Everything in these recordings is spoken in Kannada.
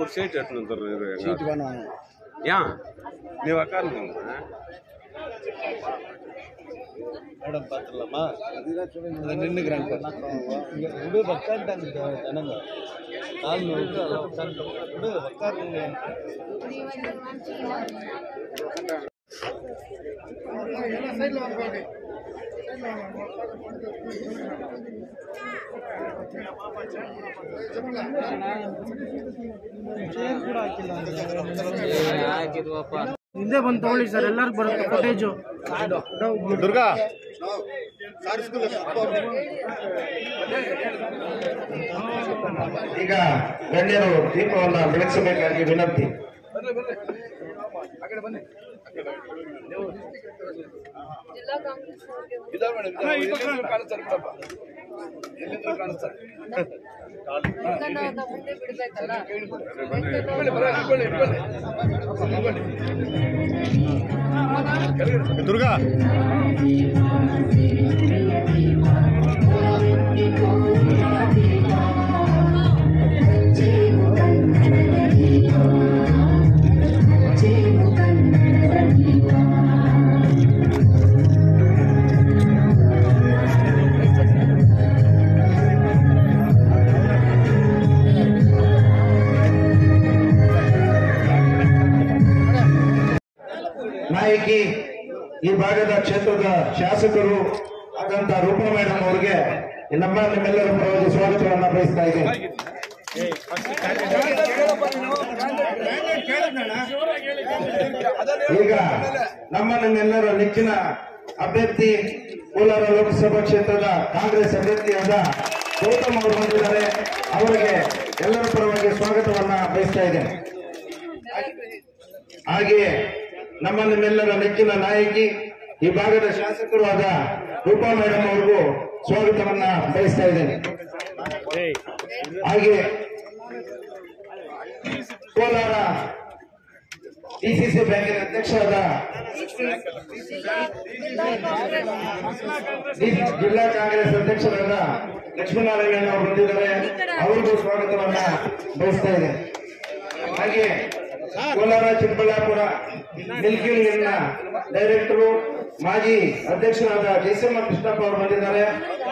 ஒரு சீட் எடுத்துன்னு ஏன் நீ உக்காருங்க மேடம் பார்த்துடலாமா? அதுதான் நின்றுக்கிறேன் விடு உட்காந்துட்டாங்க ஜனங்க கால் விட்டு அதை உட்காந்து விடு உட்காருங்க. ಹಿಂದೆ ಬಂದು ತಗೊಳ್ಳಿ ಸರ್, ಎಲ್ಲರಿಗೂ ಬರುತ್ತೆ ಫುಟೇಜು. ದುರ್ಗಾ ಈಗ ಗಣ್ಯರು ದೀಪವನ್ನ ಬೆಳಗಿಸಬೇಕಾಗಿ ವಿನಂತಿ. ದುರ್ಗಾ ನಾಯಕಿ ಈ ಭಾಗದ ಕ್ಷೇತ್ರದ ಶಾಸಕರು ಆದಂತ ರೂಪಾ ಮೇಡಮ್ ಅವರಿಗೆ ನಿಮ್ಮೆಲ್ಲರ ಪರವಾಗಿ ಸ್ವಾಗತವನ್ನ ಬಯಸ್ತಾ ಇದ್ದೇನೆ. ಈಗ ನಿಮ್ಮೆಲ್ಲರ ನೆಚ್ಚಿನ ಅಭ್ಯರ್ಥಿ ಕೋಲಾರ ಲೋಕಸಭಾ ಕ್ಷೇತ್ರದ ಕಾಂಗ್ರೆಸ್ ಅಭ್ಯರ್ಥಿಯಾದ ಗೌತಮ್ ಅವರು ಬಂದಿದ್ದಾರೆ. ಅವರಿಗೆ ಎಲ್ಲರ ಪರವಾಗಿ ಸ್ವಾಗತವನ್ನ ಬಯಸ್ತಾ ಇದ್ದೇನೆ. ಹಾಗೆಯೇ ನಿಮ್ಮೆಲ್ಲರ ನೆಚ್ಚಿನ ನಾಯಕಿ ಈ ಭಾಗದ ಶಾಸಕರು ಆದ ರೂಪಾ ಮೇಡಮ್ ಅವ್ರಿಗೂ ಸ್ವಾಗತವನ್ನ ಬಯಸ್ತಾ ಇದ್ದೇನೆ. ಹಾಗೆ ಕೋಲಾರ ಡಿಸಿಸಿ ಬ್ಯಾಂಕಿನ ಅಧ್ಯಕ್ಷರಾದ ಜಿಲ್ಲಾ ಕಾಂಗ್ರೆಸ್ ಅಧ್ಯಕ್ಷರಾದ ಲಕ್ಷ್ಮೀನಾರಾಯಣ ಅವರು ಬಂದಿದ್ದಾರೆ. ಅವರಿಗೂ ಸ್ವಾಗತವನ್ನ ಬಯಸ್ತಾ ಇದ್ದೇನೆ. ಹಾಗೆ ಕೋಲಾರ ಚಿಕ್ಕಬಳ್ಳಾಪುರ ಮಿಲ್ಕಿಂಗ್ನ ಡೈರೆಕ್ಟರು ಮಾಜಿ ಅಧ್ಯಕ್ಷರಾದ ಜಯಸಿಂಹ ಕೃಷ್ಣಪ್ಪ ಅವರು ಬಂದಿದ್ದಾರೆ.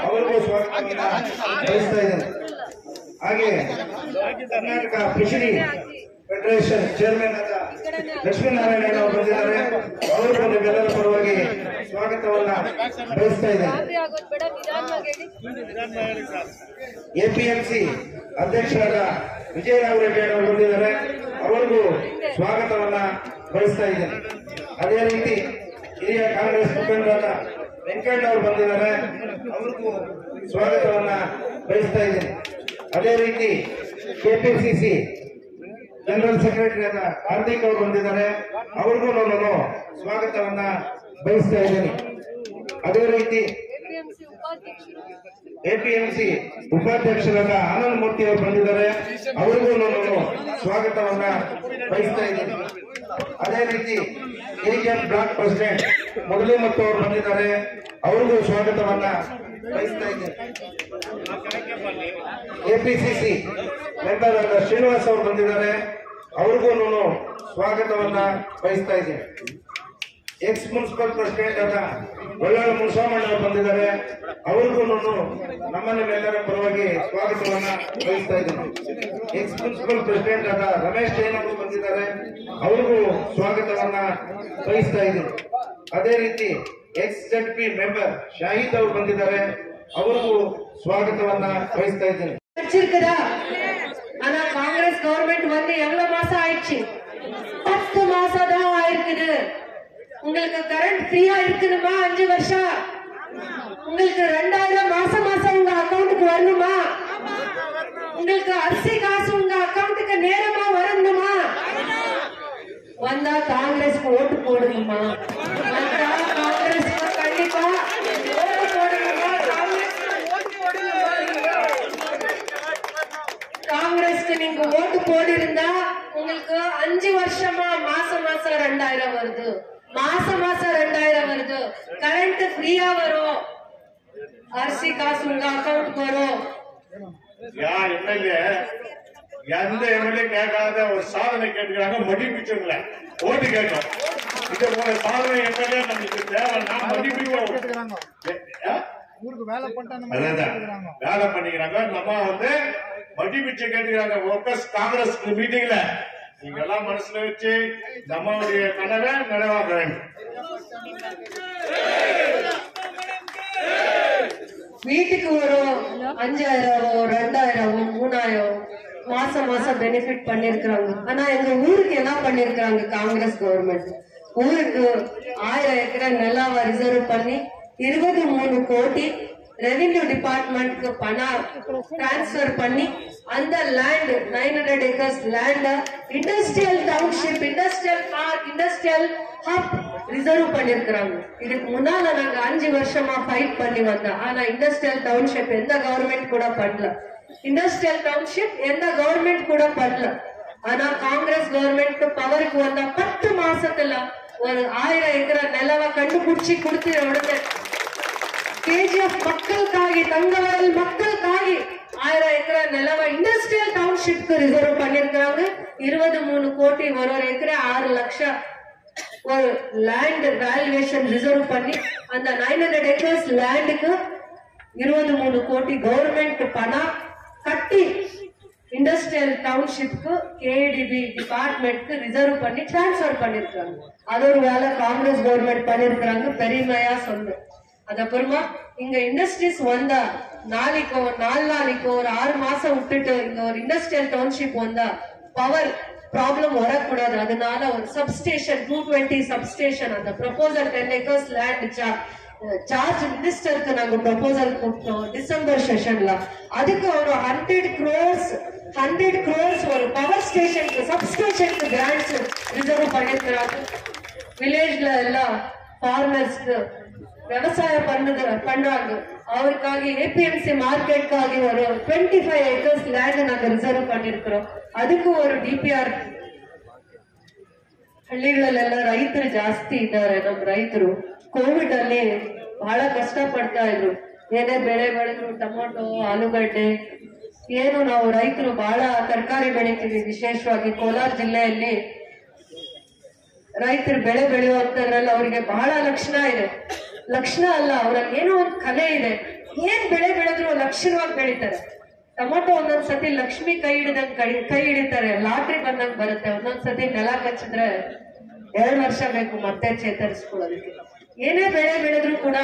ಅವರಿಗೂ ಸ್ವಾಗತವನ್ನ ಬಯಸ್ತಾ ಇದ್ದೇನೆ. ಹಾಗೆ ಕರ್ನಾಟಕ ಫಿಶರಿ ಫೆಡರೇಷನ್ ಚೇರ್ಮನ್ ಆದ ಲಕ್ಷ್ಮೀನಾರಾಯಣ ಅವರು ಬಂದಿದ್ದಾರೆ. ಅವರಿಗೂ ನಿಮ್ಮೆಲ್ಲರ ಪರವಾಗಿ ಸ್ವಾಗತವನ್ನ ಬಯಸ್ತಾ ಇದ್ದೇನೆ. ಎಪಿಎಂಸಿ ಅಧ್ಯಕ್ಷರಾದ ವಿಜಯರಾವ್ ರೆಡ್ಡಿ ಅವರು ಬಂದಿದ್ದಾರೆ. ಅವರಿಗೂ ಸ್ವಾಗತವನ್ನ ಬಯಸ್ತಾ ಇದ್ದೇನೆ. ಅದೇ ರೀತಿ ಹಿರಿಯ ಕಾಂಗ್ರೆಸ್ ಮುಖಂಡರಾದ ವೆಂಕಣ್ಣ ಅವರು ಬಂದಿದ್ದಾರೆ. ಅವ್ರಿಗೂ ಸ್ವಾಗತವನ್ನ ಬಯಸ್ತಾ ಇದ್ದೇನೆ. ಅದೇ ರೀತಿ ಕೆಪಿಸಿಸಿ ಜನರಲ್ ಸೆಕ್ರೆಟರಿ ಆದ ಹಾರ್ದಿಕ್ ಅವರು ಬಂದಿದ್ದಾರೆ. ಅವ್ರಿಗೂ ನಾನು ಸ್ವಾಗತವನ್ನ ಬಯಸ್ತಾ ಇದ್ದೇನೆ. ಅದೇ ರೀತಿ ಎಪಿಎಂಸಿ ಉಪಾಧ್ಯಕ್ಷರಾದ ಆನಂದ್ ಮೂರ್ತಿ ಅವರು ಬಂದಿದ್ದಾರೆ. ಅವರಿಗೂ ನಾನು ಸ್ವಾಗತವನ್ನ ಬಯಸ್ತಾ ಇದ್ದೇನೆ. ಅದೇ ರೀತಿ ಕೆಜಿಎಫ್ ಬ್ಲಾಕ್ ಪ್ರೆಸಿಡೆಂಟ್ ಮುರಳಿ ಮತ್ತು ಅವರು ಬಂದಿದ್ದಾರೆ. ಅವರಿಗೂ ಸ್ವಾಗತವನ್ನ ಬಯಸ್ತಾ ಇದ್ದೇನೆ. ಎಪಿಸಿಸಿ ಮೆಂಬರ್ ಆದ ಶ್ರೀನಿವಾಸ್ ಅವರು ಬಂದಿದ್ದಾರೆ. ಅವ್ರಿಗೂ ನಾನು ಸ್ವಾಗತವನ್ನ ಬಯಸ್ತಾ ಇದ್ದೇನೆ. ಎಕ್ಸ್ ಮುನ್ಸಿಪಲ್ ಪ್ರೆಸಿಡೆಂಟ್ ಆದ ಬಳ್ಳಾಳ ಮುನ್ಸಾಮಣ್ಣ ಅವರು ಬಂದಿದ್ದಾರೆ. ಅವ್ರಿಗೂ ನಾನು ನಿಮ್ಮೆಲ್ಲರ ಪರವಾಗಿ ಸ್ವಾಗತವನ್ನ ಬಯಸ್ತಾ ಇದ್ದೇನೆ. ಎಕ್ಸ್ ಮುನ್ಸಿಪಲ್ ಪ್ರೆಸಿಡೆಂಟ್ ಆದ ರಮೇಶ್ ಜೈನ್ ಅವರು ಬಂದಿದ್ದಾರೆ. ಅವ್ರಿಗೂ ಸ್ವಾಗತವನ್ನ ಬಯಸ್ತಾ ಇದ್ದೇನೆ. ಅದೇ ರೀತಿ ಎಕ್ಸ್ ZP ಮೆಂಬರ್ ಶಾಹಿದ್ ಅವರು ಬಂದಿದ್ದಾರೆ. ಅವ್ರಿಗೂ ಸ್ವಾಗತವನ್ನ ಬಯಸ್ತಾ ಇದ್ದೇನೆ. ஆனா காங்கிரஸ் கவர்மெண்ட் வந்து எவ்வளவு மாசம் ஆயிடுச்சு? 10 மாசம் தான் ஆயிருக்குது. உங்களுக்கு கரண்ட் ஃப்ரீயா இருக்கணுமா? 5 வருஷம் உங்களுக்கு 2000 மாசம் மாசம் உங்க அக்கௌண்ட்டுக்கு வரணுமா? உங்களுக்கு அரிசி காசு உங்க அக்கௌண்ட்டுக்கு நேரமா வரணுமா? வந்தா காங்கிரஸ்க்கு ஓட்டு போடுங்கம்மா. வந்தா காங்கிரஸ்க்கு கண்டிப்பா ஓட்டு போடுங்கம்மா. காங்கிரஸ்க்கு நீங்க ஓட்டு போடிருந்தா உங்களுக்கு 5 வருஷமா மாசம் மாசம் 2000 வருது. மாசம் மாசம் 2000 வருது. கரண்ட் ஃப்ரீயா வரும். அரிசி காசு உங்க அக்கௌண்ட்டுக்கு வரும். MLA எந்த எம்எல்ஏ கேட்காத ஒரு சாதனை கேட்டுக்கிறாங்க, மடிப்பிச்சுங்கள ஓட்டு கேட்கும். இது போல சாதனை எம்எல்ஏ நமக்கு தேவைன்னா மடிப்பிச்சு ஊருக்கு வேலை வேலை பண்ணிக்கிறாங்க. நம்ம வந்து மடிப்பிச்சு கேட்டுக்கிறாங்க. ஒர்க்கர்ஸ் காங்கிரஸ் மீட்டிங்ல நீங்க எல்லாம் மனசுல வச்சு நம்மளுடைய கனவை நிறைவாக்க வேண்டும். வீட்டுக்கு ஒரு 5000 2000 3000 மாசம் மாசம் பெனிஃபிட் பண்ணிருக்காங்க. ஆனா எங்க ஊருக்கு என்ன பண்ணிருக்காங்க காங்கிரஸ் கவர்மெண்ட்? ஊருக்கு 1000 ஏக்கரை நிலாவை ரிசர்வ் பண்ணி 23 கோடி ரெவென்யூ டிபார்ட்மெண்ட்க்கு பணம் டிரான்ஸ்பர் பண்ணி அந்த land 900 acres land industrial township, industrial park, industrial hub reserve பண்ணிருக்காங்க. இதுக்கு முன்னால நாங்க 5 வருஷமா ஃபைட் பண்ணி வந்தோம். ஆனா இண்டஸ்ட்ரியல் டவுன்ஷிப் எந்த கவர்மெண்ட் கூட பண்ணல. இண்டஸ்ட்ரியல் டவுன்ஷிப் எந்த கவர்மெண்ட் கூட பண்ணல. ஆனா காங்கிரஸ் கவர்மெண்ட் பவருக்கு வந்த 10 மாசத்துல ஒரு 1000 ஏக்கரை நிலவை கண்டுபிடிச்சி கொடுத்து உடனே KGF மக்களுக்காಗಿ தங்கவரல் மக்களுக்காಗಿ 1000 ஏக்கரை நிலவை இண்டஸ்ட்ரியல் டவுன்ஷிப்க்கு ரிசர்வ் பண்ணிருக்காங்க. 23 கோடி ஒரு ஏக்கரை 6 லட்சம் ஒரு லேண்ட் வேல்யூவேஷன் ரிசர்வ் பண்ணி அந்த 900 ஏக்கர்ஸ் லேண்டுக்கு 23 கோடி கவர்மெண்ட் பணம் கட்டி இண்டஸ்ட்ரியல் டவுன்ஷிப்க்கு KDB டிபார்ட்மெண்ட்க்கு ரிசர்வ் பண்ணி டிரான்ஸ்பர் பண்ணிருக்காங்க. அது ஒரு வேலை காங்கிரஸ் கவர்மெண்ட் பண்ணிருக்காங்க. பெருமையா சொல்றேன். அதுக்கப்புறமா இங்க இண்டஸ்ட்ரீஸ் வந்தா நாளைக்கு 4 நாளைக்கு ஒரு 6 மாசம் விட்டுட்டு இங்க ஒரு இண்டஸ்ட்ரியல் டவுன்ஷிப் வந்தா பவர் ப்ராப்ளம் வரக்கூடாது. அதனால ஒரு சப்ஸ்டேஷன் 220 சப்ஸ்டேஷன் அந்த ப்ரொபோசல் 10 ஏக்கர்ஸ் லேண்ட் சார்ஜ் மினிஸ்டருக்கு நாங்க ப்ரொபோசல் கொடுத்தோம் டிசம்பர் செஷன்ல. அதுக்கு ஒரு 100 crores ஒரு பவர் ஸ்டேஷனுக்கு சப்ஸ்டேஷனுக்கு கிராண்ட்ஸ் ரிசர்வ் பண்ணிருக்கிறாங்க. வில்லேஜ்ல எல்லாம் ஃபார்மர்ஸ்க்கு விவசாயம் பண்றாங்க. அவருக்காக APMC மார்க்கெட்காக ஒரு 25 ஏக்கர்ஸ் லேண்ட் நாங்க ரிசர்வ் பண்ணிருக்கிறோம். ಅದಕ್ಕೂ ಒಂದು DPR ಹಳ್ಳಿಗಳಲ್ಲೆಲ್ಲ ರೈತರು ಜಾಸ್ತಿ ಇದ್ದಾರೆ. ನಮ್ಮ ರೈತರು ಕೋವಿಡ್ ಅಲ್ಲಿ ಬಹಳ ಕಷ್ಟ ಪಡ್ತಾ ಇದ್ರು. ಏನೇ ಬೆಳೆ ಬೆಳೆದ್ರು ಟೊಮೊಟೊ ಆಲೂಗಡ್ಡೆ ಏನು ನಾವು ರೈತರು ಬಹಳ ತರಕಾರಿ ಬೆಳಿತೀವಿ. ವಿಶೇಷವಾಗಿ ಕೋಲಾರ ಜಿಲ್ಲೆಯಲ್ಲಿ ರೈತರು ಬೆಳೆ ಬೆಳೆಯುವಂತದ್ರಲ್ಲಿ ಅವರಿಗೆ ಬಹಳ ಲಕ್ಷಣ ಇದೆ. ಲಕ್ಷಣ ಅಲ್ಲ, ಅವರಲ್ಲಿ ಏನೋ ಒಂದು ಕಲೆ ಇದೆ. ಏನ್ ಬೆಳೆ ಬೆಳೆದ್ರು ಲಕ್ಷಣವಾಗಿ ಬೆಳಿತಾರೆ. ಟೊಮೊಟೊ ಒಂದೊಂದ್ಸತಿ ಲಕ್ಷ್ಮಿ ಕೈ ಹಿಡಿದಂಗ್ ಕೈ ಹಿಡಿತಾರೆ, ಲಾಟ್ರಿ ಬಂದಂಗ್ ಬರುತ್ತೆ. ಒಂದೊಂದ್ಸತಿ ನೆಲ ಕಚ್ಚಿದ್ರೆ 2 ವರ್ಷ ಬೇಕು ಮತ್ತೆ ಚೇತರಿಸ್ಕೊಳ್ಳೋದಕ್ಕೆ. ಏನೇ ಬೆಳೆ ಬೆಳೆದ್ರು ಕೂಡ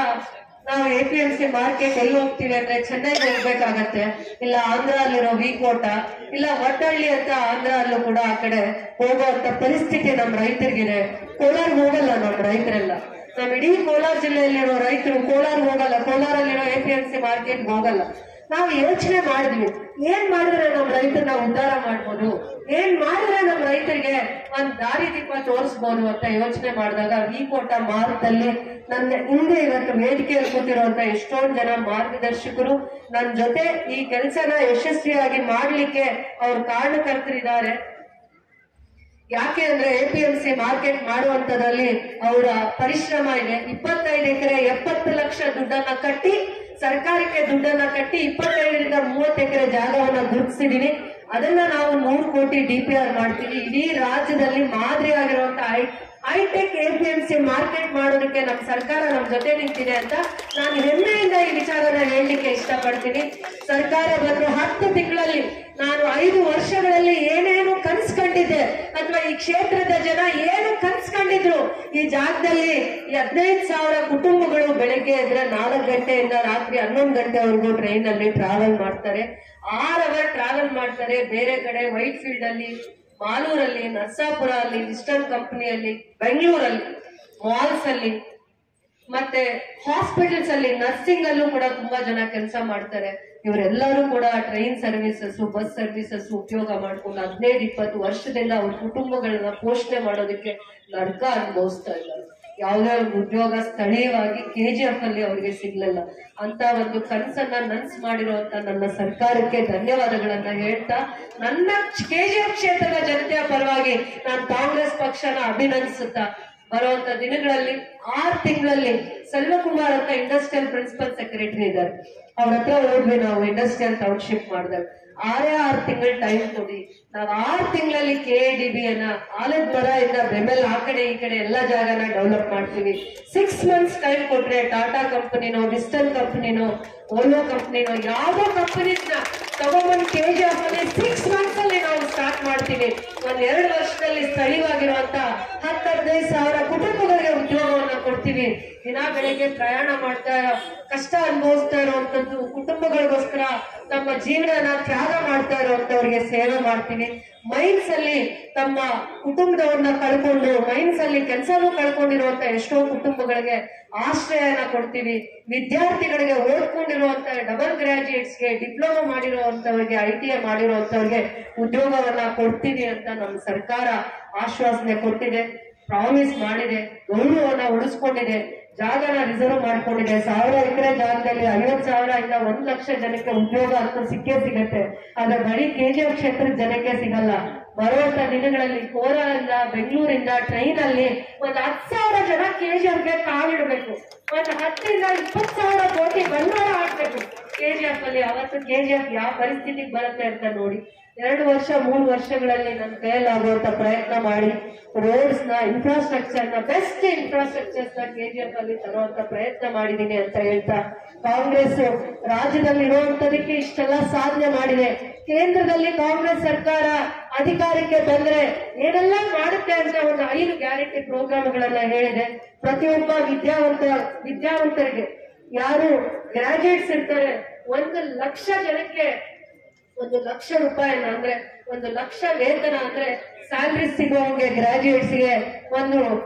ನಾವು APMC ಮಾರ್ಕೆಟ್ ಎಲ್ಲಿ ಹೋಗ್ತೀವಿ ಅಂದ್ರೆ ಚೆನ್ನೈಗೆ ಹೋಗ್ಬೇಕಾಗತ್ತೆ, ಇಲ್ಲ ಆಂಧ್ರ ಅಲ್ಲಿರೋ ವಿಕೋಟ, ಇಲ್ಲ ಒಟ್ಟಹಳ್ಳಿ ಅಂತ ಆಂಧ್ರ ಅಲ್ಲೂ ಕೂಡ ಆ ಕಡೆ ಹೋಗುವಂತ ಪರಿಸ್ಥಿತಿ ನಮ್ ರೈತರಿಗಿದೆ. ಕೋಲಾರ್ ಹೋಗಲ್ಲ ನಮ್ ರೈತರೆಲ್ಲ. ನಮ್ ಇಡೀ ಕೋಲಾರ ಜಿಲ್ಲೆಯಲ್ಲಿರೋ ರೈತರು ಕೋಲಾರ್ ಹೋಗಲ್ಲ, ಕೋಲಾರಲ್ಲಿರೋ APMC ಮಾರ್ಕೆಟ್ ಹೋಗಲ್ಲ. ನಾವು ಯೋಚನೆ ಮಾಡಿದ್ವಿ, ಏನ್ ಮಾಡಿದ್ರೆ ನಮ್ ರೈತರನ್ನ ಉದ್ಧಾರ ಮಾಡ್ಬೋದು, ಏನ್ ಮಾಡಿದ್ರೆ ನಮ್ ರೈತರಿಗೆ ಒಂದ್ ದಾರಿ ದೀಪ ತೋರಿಸ್ಬೋದು ಅಂತ ಯೋಚನೆ ಮಾಡಿದಾಗ ವಿಕೋಟ ಮಾರ್ಗದಲ್ಲಿ ನನ್ನ ಹಿಂದೆ ಇವತ್ತು ವೇದಿಕೆಯಲ್ಲಿ ಕೂತಿರುವಂತ ಎಷ್ಟೊಂದು ಜನ ಮಾರ್ಗದರ್ಶಕರು ನನ್ನ ಜೊತೆ ಈ ಕೆಲಸನ ಯಶಸ್ವಿಯಾಗಿ ಮಾಡ್ಲಿಕ್ಕೆ ಅವ್ರ ಕಾರಣಕರ್ತರಿದ್ದಾರೆ. ಯಾಕೆ ಅಂದ್ರೆ APMC ಮಾರ್ಕೆಟ್ ಮಾಡುವಂತದ್ರಲ್ಲಿ ಅವರ ಪರಿಶ್ರಮ ಇದೆ. 25 ಎಕರೆ 70 ಲಕ್ಷ ದುಡ್ಡನ್ನ ಕಟ್ಟಿ, ಸರ್ಕಾರಕ್ಕೆ ದುಡ್ಡನ್ನ ಕಟ್ಟಿ 25ರಿಂದ 30 ಎಕರೆ ಜಾಗವನ್ನ ಗುರುತಿಸಿದೀನಿ. ಅದನ್ನ ನಾವು 100 ಕೋಟಿ DPR ಮಾಡ್ತೀವಿ. ಇಡೀ ರಾಜ್ಯದಲ್ಲಿ ಮಾದರಿ ಆಗಿರುವಂತ ಹೈಟೆಕ್ APMC ಮಾರ್ಕೆಟ್ ಮಾಡೋದಕ್ಕೆ ನಮ್ಮ ಸರ್ಕಾರ ನಮ್ಮ ಜೊತೆ ನಿಂತಿದೆ ಅಂತ ನಾನು ಹೆಮ್ಮೆಯಿಂದ ಈ ವಿಚಾರನ ಹೇಳಲಿಕ್ಕೆ ಇಷ್ಟಪಡ್ತೀನಿ. ಸರ್ಕಾರ ಬಂದು 10 ತಿಂಗಳಲ್ಲಿ ನಾನು 5 ವರ್ಷಗಳಲ್ಲಿ ಏನೇನು ಕನ್ಸ್ಕೊಂಡಿದ್ದೆ ಅಥವಾ ಈ ಕ್ಷೇತ್ರದ ಜನ ಏನು ಕನ್ಸ್ಕೊಂಡಿದ್ರು, ಈ ಜಾಗದಲ್ಲಿ 15,000 ಕುಟುಂಬಗಳು ಬೆಳಗ್ಗೆ ಎದ್ರೆ 4 ಗಂಟೆಯಿಂದ ರಾತ್ರಿ 11 ಗಂಟೆವರೆಗೂ ಟ್ರೈನ್ ಅಲ್ಲಿ ಟ್ರಾವೆಲ್ ಮಾಡ್ತಾರೆ. 6 ಅವರ್ ಟ್ರಾವೆಲ್ ಮಾಡ್ತಾರೆ. ಬೇರೆ ಕಡೆ ವೈಟ್ ಫೀಲ್ಡ್ ಅಲ್ಲಿ, ಮಾಲೂರಲ್ಲಿ, ನರಸಾಪುರ ಅಲ್ಲಿ, ವಿಸ್ಟರ್ನ್ ಕಂಪನಿಯಲ್ಲಿ, ಬೆಂಗಳೂರಲ್ಲಿ, ಮಾಲ್ಸ್ ಅಲ್ಲಿ, ಮತ್ತೆ ಹಾಸ್ಪಿಟಲ್ಸ್ ಅಲ್ಲಿ, ನರ್ಸಿಂಗ್ ಅಲ್ಲೂ ಕೂಡ ತುಂಬಾ ಜನ ಕೆಲಸ ಮಾಡ್ತಾರೆ. ಇವರೆಲ್ಲರೂ ಕೂಡ ಟ್ರೈನ್ ಸರ್ವಿಸಸ್, ಬಸ್ ಸರ್ವಿಸಸ್ ಉಪಯೋಗ ಮಾಡ್ಕೊಂಡು 15-20 ವರ್ಷದಿಂದ ಅವ್ರ ಕುಟುಂಬಗಳನ್ನ ಪೋಷಣೆ ಮಾಡೋದಕ್ಕೆ ನರಕ ಅನುಭವಿಸ್ತಾ ಇದ್ದಾರೆ. ಯಾವುದೇ ಒಂದು ಉದ್ಯೋಗ ಸ್ಥಳೀಯವಾಗಿ KGF ಅಲ್ಲಿ ಅವರಿಗೆ ಸಿಗ್ಲಿಲ್ಲ. ಅಂತ ಒಂದು ಕನಸನ್ನ ನನ್ಸ್ ಮಾಡಿರುವಂತ ನನ್ನ ಸರ್ಕಾರಕ್ಕೆ ಧನ್ಯವಾದಗಳನ್ನ ಹೇಳ್ತಾ, ನನ್ನ KGF ಕ್ಷೇತ್ರದ ಜನತೆಯ ಪರವಾಗಿ ನಾನು ಕಾಂಗ್ರೆಸ್ ಪಕ್ಷನ ಅಭಿನಂದಿಸುತ್ತಾ, ಬರುವಂತ ದಿನಗಳಲ್ಲಿ 6 ತಿಂಗಳಲ್ಲಿ ಸೆಲ್ವಕುಮಾರ್ ಅಂತ ಇಂಡಸ್ಟ್ರಿಯಲ್ ಪ್ರಿನ್ಸಿಪಲ್ ಸೆಕ್ರೆಟರಿ ಇದ್ದಾರೆ, ಅವ್ರ ಹತ್ರ ಹೋದ್ವಿ ನಾವು ಇಂಡಸ್ಟ್ರಿಯಲ್ ಟೌನ್ಶಿಪ್ ಮಾಡಿದಾಗ. 6 ತಿಂಗಳು ಟೈಮ್ ಕೊಡಿ. ನಾವು 6 ತಿಂಗಳಲ್ಲಿ KADB ಅನ್ನ ಆಲದ ಮರ ಇಂದ ಬೆಮೆಲ್ ಆ ಕಡೆ ಈ ಕಡೆ ಎಲ್ಲಾ ಜಾಗನ ಡೆವಲಪ್ ಮಾಡ್ತೀವಿ. 6 ಮಂತ್ಸ್ ಟೈಮ್ ಕೊಟ್ರೆ ಟಾಟಾ ಕಂಪನಿನೋ, ಡಿಜಿಟಲ್ ಕಂಪನಿನೋ, ಓಲೋ ಕಂಪನಿನೋ ಯಾವ್ದೋ ಕಂಪನೀಸ್ನ ತಗೊಂಡ್ಬಂದು KGF ಅಲ್ಲಿ 6 ಮಂತ್ಸ್ ಅಲ್ಲಿ ನಾವು ಸ್ಟಾರ್ಟ್ ಮಾಡ್ತೀವಿ. 1-2 ವರ್ಷದಲ್ಲಿ ಸ್ಥಳೀಯವಾಗಿರುವಂತ 10-15 ಸಾವಿರ ಕುಟುಂಬಗಳಿಗೆ ಉದ್ಯೋಗವನ್ನ ಕೊಡ್ತೀವಿ. ದಿನ ಬೆಳಿಗ್ಗೆ ಪ್ರಯಾಣ ಮಾಡ್ತಾ ಕಷ್ಟ ಅನುಭವಿಸ್ತಾ ಇರುವಂತದ್ದು ಕುಟುಂಬಗಳಿಗೋಸ್ಕರ ತಮ್ಮ ಜೀವನನ ತ್ಯಾಗ ಮಾಡ್ತಾ ಇರುವಂತವ್ರಿಗೆ ಸೇವೆ ಮಾಡ್ತೀವಿ. ಮೈನ್ಸ್ ಅಲ್ಲಿ ತಮ್ಮ ಕುಟುಂಬದವ್ರನ್ನ ಕಳ್ಕೊಂಡು ಮೈನ್ಸ್ ಅಲ್ಲಿ ಕೆಲಸನೂ ಕಳ್ಕೊಂಡಿರುವಂತ ಎಷ್ಟೋ ಕುಟುಂಬಗಳಿಗೆ ಆಶ್ರಯನ ಕೊಡ್ತೀವಿ. ವಿದ್ಯಾರ್ಥಿಗಳಿಗೆ ಓದ್ಕೊಂಡಿರುವಂತ ಡಬಲ್ ಗ್ರಾಜುಯೇಟ್ಸ್ಗೆ, ಡಿಪ್ಲೊಮಾ ಮಾಡಿರುವಂತವ್ರಿಗೆ, ITI ಮಾಡಿರುವಂತವ್ರಿಗೆ ಉದ್ಯೋಗವನ್ನ ಕೊಡ್ತೀವಿ ಅಂತ ನಮ್ಮ ಸರ್ಕಾರ ಆಶ್ವಾಸನೆ ಕೊಟ್ಟಿದೆ, ಪ್ರಾಮಿಸ್ ಮಾಡಿದೆ, ಗೌರವವನ್ನ ಉಳಿಸ್ಕೊಂಡಿದೆ, ಜಾಗನ ರಿಸರ್ವ್ ಮಾಡ್ಕೊಂಡಿದೆ. 1000 ಎಕರೆ ಜಾಗದಲ್ಲಿ 50,000 ಇಂದ 1 ಲಕ್ಷ ಜನಕ್ಕೆ ಉದ್ಯೋಗ ಅಂತೂ ಸಿಕ್ಕೇ ಸಿಗತ್ತೆ. ಆದ್ರೆ ಬರೀ KGF ಕ್ಷೇತ್ರದ ಜನಕ್ಕೆ ಸಿಗಲ್ಲ. ಬರುವಂತ ದಿನಗಳಲ್ಲಿ ಕೋಲಾರಿಂದ, ಬೆಂಗಳೂರಿಂದ ಟ್ರೈನ್ ಅಲ್ಲಿ 10,000 ಜನ KGFಗೆ ಕಾಲಿಡಬೇಕು. 10ರಿಂದ 20,000 ಕೋಟಿ ಬಂಡವಾಳ ಹಾಕ್ಬೇಕು KGF ಅಲ್ಲಿ. ಅವತ್ತು KGF ಯಾವ ಪರಿಸ್ಥಿತಿಗೆ ಬರುತ್ತೆ ಅಂತ ನೋಡಿ. 2 ವರ್ಷ 3 ವರ್ಷಗಳಲ್ಲಿ ನನ್ನ ಕೈಯಲ್ಲಾಗುವಂತ ಪ್ರಯತ್ನ ಮಾಡಿ ರೋಡ್ಸ್ ನ, ಇನ್ಫ್ರಾಸ್ಟ್ರಕ್ಚರ್ ನ, ಬೆಸ್ಟ್ ಇನ್ಫ್ರಾಸ್ಟ್ರಕ್ಚರ್ಸ್ ನ KGF ಅಲ್ಲಿ ತರುವಂತ ಪ್ರಯತ್ನ ಮಾಡಿದೀನಿ ಅಂತ ಹೇಳ್ತಾ, ಕಾಂಗ್ರೆಸ್ ರಾಜ್ಯದಲ್ಲಿ ಇರುವಂತದಕ್ಕೆ ಇಷ್ಟೆಲ್ಲ ಸಾಧನೆ ಮಾಡಿದೆ. ಕೇಂದ್ರದಲ್ಲಿ ಕಾಂಗ್ರೆಸ್ ಸರ್ಕಾರ ಅಧಿಕಾರಕ್ಕೆ ಬಂದ್ರೆ ಏನೆಲ್ಲ ಮಾಡುತ್ತೆ ಅಂತ ಒಂದು 5 ಗ್ಯಾರಂಟಿ ಪ್ರೋಗ್ರಾಮ್ಗಳನ್ನ ಹೇಳಿದೆ. ಪ್ರತಿಯೊಬ್ಬ ವಿದ್ಯಾವಂತರಿಗೆ, ಯಾರು ಗ್ರಾಜುಯೇಟ್ಸ್ ಇರ್ತಾರೆ, 1 ಲಕ್ಷ ಜನಕ್ಕೆ 1 ಲಕ್ಷ ರೂಪಾಯಿನ ಅಂದ್ರೆ 1 ಲಕ್ಷ ವೇತನ ಅಂದ್ರೆ ಸ್ಯಾಲರಿ ಸಿಗುವಂಗೆ ಗ್ರಾಜುಯೇಟ್ಸ್ಗೆ ಒಂದು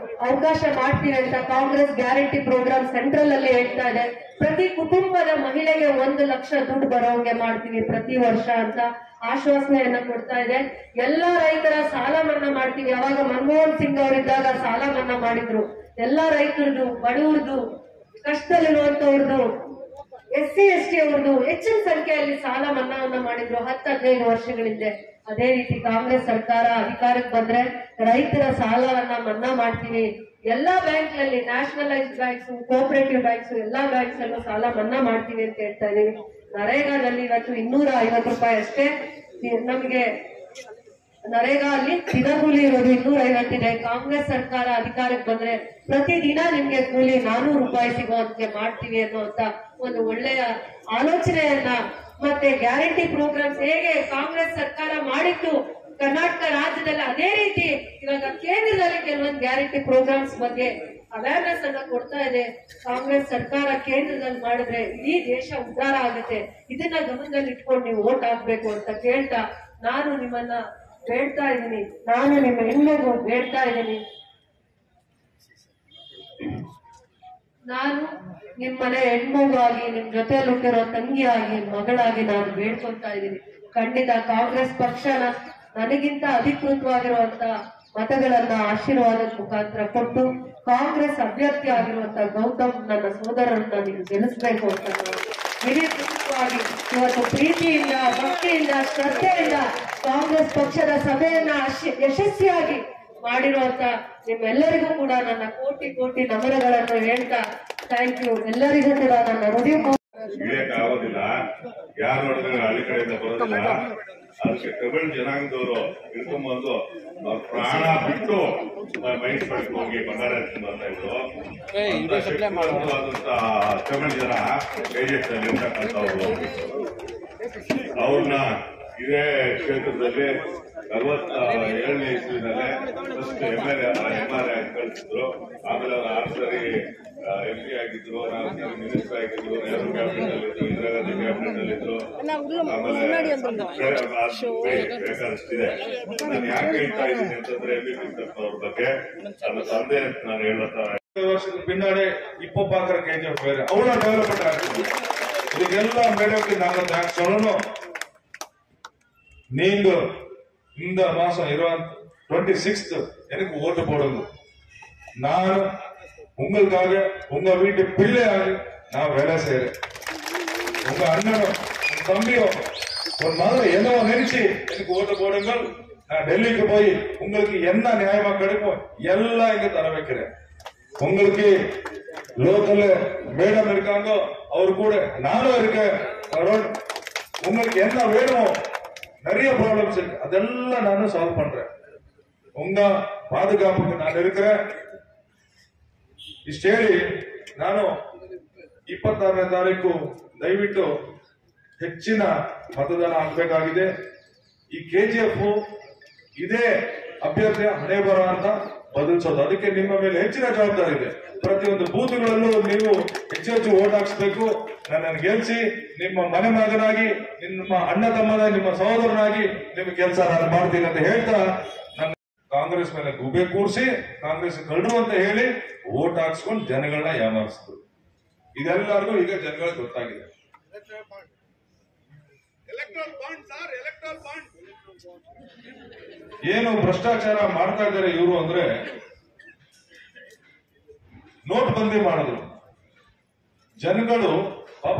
ಅವಕಾಶ ಮಾಡ್ತೀವಿ ಅಂತ ಕಾಂಗ್ರೆಸ್ ಗ್ಯಾರಂಟಿ ಪ್ರೋಗ್ರಾಮ್ ಸೆಂಟ್ರಲ್ ಅಲ್ಲಿ ಹೇಳ್ತಾ ಇದೆ. ಪ್ರತಿ ಕುಟುಂಬದ ಮಹಿಳೆಗೆ 1 ಲಕ್ಷ ದುಡ್ಡು ಬರೋಂಗೆ ಮಾಡ್ತೀವಿ ಪ್ರತಿ ವರ್ಷ ಅಂತ ಆಶ್ವಾಸನೆಯನ್ನ ಕೊಡ್ತಾ ಇದೆ. ಎಲ್ಲಾ ರೈತರ ಸಾಲ ಮನ್ನಾ ಮಾಡ್ತೀವಿ. ಅವಾಗ ಮನಮೋಹನ್ ಸಿಂಗ್ ಅವರಿದ್ದಾಗ ಸಾಲ ಮನ್ನಾ ಮಾಡಿದ್ರು. ಎಲ್ಲಾ ರೈತರದು, ಬಡವರದು, ಕಷ್ಟದಲ್ಲಿರುವಂತವ್ರದ್ದು, SC ST ಅವ್ರದ್ದು ಹೆಚ್ಚಿನ ಸಂಖ್ಯೆಯಲ್ಲಿ ಸಾಲ ಮನ್ನಾವನ್ನ ಮಾಡಿದ್ರು 10-15 ವರ್ಷಗಳಿಂದ. ಅದೇ ರೀತಿ ಕಾಂಗ್ರೆಸ್ ಸರ್ಕಾರ ಅಧಿಕಾರಕ್ಕೆ ಬಂದ್ರೆ ರೈತರ ಸಾಲವನ್ನ ಮನ್ನಾ ಮಾಡ್ತೀವಿ. ಎಲ್ಲಾ ಬ್ಯಾಂಕ್ ನಲ್ಲಿ, ನ್ಯಾಷನಲೈಸ್ಡ್ ಬ್ಯಾಂಕ್ಸ್, ಕೋಆಪರೇಟಿವ್ ಬ್ಯಾಂಕ್ಸ್, ಎಲ್ಲಾ ಬ್ಯಾಂಕ್ಸ್ ಅಲ್ಲೂ ಸಾಲ ಮನ್ನಾ ಮಾಡ್ತೀವಿ ಅಂತ ಹೇಳ್ತಾ ಇದೀವಿ. ನರೇಗಾದಲ್ಲಿ ಇವತ್ತು 250 ರೂಪಾಯಿ ಅಷ್ಟೇ ನಮಗೆ ನರೇಗಾ ಅಲ್ಲಿ ದಿನಗೂಲಿ ಇರೋದು 250 ಇದೆ. ಕಾಂಗ್ರೆಸ್ ಸರ್ಕಾರ ಅಧಿಕಾರಕ್ಕೆ ಬಂದ್ರೆ ಪ್ರತಿದಿನ ನಿಮ್ಗೆ ಕೂಲಿ 400 ರೂಪಾಯಿ ಸಿಗುವಂತೆ ಮಾಡ್ತೀವಿ ಅನ್ನುವಂತ ಒಂದು ಒಳ್ಳೆಯ ಆಲೋಚನೆಯನ್ನ, ಮತ್ತೆ ಗ್ಯಾರಂಟಿ ಪ್ರೋಗ್ರಾಮ್ಸ್ ಹೇಗೆ ಕಾಂಗ್ರೆಸ್ ಸರ್ಕಾರ ಮಾಡಿತ್ತು ಕರ್ನಾಟಕ ರಾಜ್ಯದಲ್ಲಿ, ಅದೇ ರೀತಿ ಇವಾಗ ಕೇಂದ್ರದಲ್ಲಿ ಕೆಲವೊಂದು ಗ್ಯಾರಂಟಿ ಪ್ರೋಗ್ರಾಮ್ಸ್ ಬಗ್ಗೆ ಅವೇರ್ನೆಸ್ ಅನ್ನ ಕೊಡ್ತಾ ಇದೆ. ಕಾಂಗ್ರೆಸ್ ಸರ್ಕಾರ ಕೇಂದ್ರದಲ್ಲಿ ಮಾಡಿದ್ರೆ ಇಡೀ ದೇಶ ಉದ್ಧಾರ ಆಗುತ್ತೆ. ಇದನ್ನ ಗಮನದಲ್ಲಿ ಇಟ್ಕೊಂಡು ನೀವು ವೋಟ್ ಹಾಕ್ಬೇಕು ಅಂತ ಕೇಳ್ತಾ ನಾನು ನಿಮ್ಮನ್ನ ಬೇಡ್ತಾ ಇದ್ದೀನಿ, ನಾನು ನಿಮ್ಮ ಹೆಣ್ಮಗು ಬೇಡ್ತಾ ಇದ್ದೀನಿ. ನಾನು ನಿಮ್ಮನೆ ಹೆಣ್ಮಗು ಆಗಿ, ನಿಮ್ ಜೊತೆಯಲ್ಲಿ ಹುಟ್ಟಿರೋ ತಂಗಿಯಾಗಿ, ಮಗಳಾಗಿ ನಾನು ಬೇಡ್ಕೊಂತಾ ಇದ್ದೀನಿ. ಖಂಡಿತ ಕಾಂಗ್ರೆಸ್ ಪಕ್ಷನ ನನಗಿಂತ ಅಧಿಕೃತವಾಗಿರುವಂತ ಮತಗಳನ್ನ ಆಶೀರ್ವಾದದ ಮುಖಾಂತರ ಕೊಟ್ಟು ಕಾಂಗ್ರೆಸ್ ಅಭ್ಯರ್ಥಿ ಆಗಿರುವಂತ ಗೌತಮ್ ನನ್ನ ಸೋದರರನ್ನ ನೀವು ಗೆಲ್ಲಿಸಬೇಕು ಅಂತ ಹಿರಿಯವಾಗಿ ಇವತ್ತು ಪ್ರೀತಿಯಿಂದ, ಭಕ್ತಿಯಿಂದ, ಶ್ರದ್ಧೆಯಿಂದ ಕಾಂಗ್ರೆಸ್ ಪಕ್ಷದ ಸಭೆಯನ್ನ ಯಶಸ್ವಿಯಾಗಿ ಮಾಡಿರುವಂತ ನಿಮ್ಮೆಲ್ಲರಿಗೂ ಕೂಡ ನನ್ನ ಕೋಟಿ ಕೋಟಿ ನಮನಗಳನ್ನು ಹೇಳ್ತಾ ಥ್ಯಾಂಕ್ ಯು. ಎಲ್ಲರಿಗೂ ಕೂಡ ನನ್ನ ಹೃದಯ ಆಗೋದಿಲ್ಲ. ಯಾರು ನೋಡಿದ್ರೆ ಹಳ್ಳಿ ಕಡೆಯಿಂದ ಬರೋದಿಲ್ಲ. ಅದಕ್ಕೆ ಕಬಲ್ ಜನಾಂಗದವರು ಹಿಡ್ಕೊಂಡ್ಬಂದು ಅವ್ರ ಪ್ರಾಣ ಬಿಟ್ಟು ಮೈನ್ಸ್ ಪಡೆದು ಹೋಗಿ ಬಂಗಾರ ಬರ್ತಾ ಇದ್ರು. ಕಬಲ್ ಜನ KGF ಇರ್ತಕ್ಕಂಥವ್ರು ಅವ್ರನ್ನ ಇದೇ ಕ್ಷೇತ್ರದಲ್ಲಿ 47ನೇ ಇಸ್ವಿನಲ್ಲೇ ಫಸ್ಟ್ MRA ಕಳಿಸಿದ್ರು. ಆಮೇಲೆ ಅವ್ರು 6 ಸರಿ MP ಆಗಿದ್ರು, 4 ಸರಿ ಮಿನಿಸ್ಟರ್ ಆಗಿದ್ರು, ನೆಹರು ಕ್ಯಾಬಿನೆಟ್ ಅಲ್ಲಿ ಇದ್ರು, ಇಂದಿರಾ ಗಾಂಧಿ ಕ್ಯಾಬಿನೆಟ್ ಅಲ್ಲಿ ಇದ್ರು. ಆಮೇಲೆ ಬೇಕಾದಷ್ಟಿದೆ. ನಾನು ಯಾಕೆ ಹೇಳ್ತಾ ಇದ್ದೀನಿ ಅಂತಂದ್ರೆ MB ಅವ್ರ ಬಗ್ಗೆ ನನ್ನ ತಂದೆ ನಾನು ಹೇಳ್ತಾ ವರ್ಷದ பின்னாடி இப்போ பாக்குற KGF வேற அவ்வளவு டெவலப்மெண்ட் ஆகுது. இதுக்கெல்லாம் மேடத்துக்கு நாங்க தேங்க்ஸ் சொல்லணும். நீங்க இந்த மாசம் 26th எனக்கு ஓட்டு போடுங்க. நான் உங்களுக்காக உங்க வீட்டு பிள்ளையாக நான் வேலை செய்யறேன். உங்க அண்ணனும் உங்க தம்பியும் ஒரு மகளை என்னவோ நினைச்சு எனக்கு ஓட்டு போடுங்கள். நான் டெல்லிக்கு போய் உங்களுக்கு என்ன நியாயமா கிடைக்கும் எல்லாம் இங்க தர வைக்கிறேன். உங்களுக்கு லோக்கல் மேடம் இருக்காங்க, அவரு கூட நானும் இருக்கேன். உங்களுக்கு என்ன வேணும் நிறைய ப்ராப்ளம்ஸ் இருக்கு. அதெல்லாம் ನಾನು சால்வ் பண்றேன். உங்க பாதுகாப்புக்கு ನಾನು இருக்கிறேன். ಇಷ್ಟು ಹೇಳಿ ನಾನು 26ನೇ ತಾರೀಕು ದಯವಿಟ್ಟು ಹೆಚ್ಚಿನ ಮತದಾನ ಆಗಬೇಕಾಗಿದೆ. ಈ KGF ಇದೇ ಅಭ್ಯರ್ಥಿಯ ಹಣೆ ಬರ ಅಂತ ಬದಲಿಸೋದು. ಅದಕ್ಕೆ ನಿಮ್ಮ ಮೇಲೆ ಹೆಚ್ಚಿನ ಜವಾಬ್ದಾರಿ ಇದೆ. ಪ್ರತಿಯೊಂದು ಬೂತ್ಗಳಲ್ಲೂ ನೀವು ಹೆಚ್ಚು ಓಟ್ ಹಾಕ್ಸ್ಬೇಕು. ನನ್ನನ್ನು ಗೆಲ್ಸಿ ನಿಮ್ಮ ಮನೆ ಮಗನಾಗಿ, ನಿಮ್ಮ ಅಣ್ಣ ತಮ್ಮನ, ನಿಮ್ಮ ಸಹೋದರನಾಗಿ ನಿಮ್ಮ ಕೆಲಸ ನಾನು ಮಾಡ್ತೀನಿ ಅಂತ ಹೇಳ್ತಾ ನನ್ನ ಕಾಂಗ್ರೆಸ್ ಮೇಲೆ ಗುಬೆ ಕೂರಿಸಿ ಕಾಂಗ್ರೆಸ್ ಕಳ್ಳರು ಅಂತ ಹೇಳಿ ಓಟ್ ಹಾಕ್ಸ್ಕೊಂಡು ಜನಗಳನ್ನ ಯಾಮಾರಿಸಿದ್ರು. ಇದೆಲ್ಲರಿಗೂ ಈಗ ಜನಗಳಿಗೆ ಗೊತ್ತಾಗಿದೆ. ಏನು ಭ್ರಷ್ಟಾಚಾರ ಮಾಡ್ತಾ ಇದ್ದಾರೆ ಇವರು ಅಂದ್ರೆ, ನೋಟ್ ಬಂದಿ ಮಾಡಿದ್ರು. ಜನಗಳು ಪಾಪ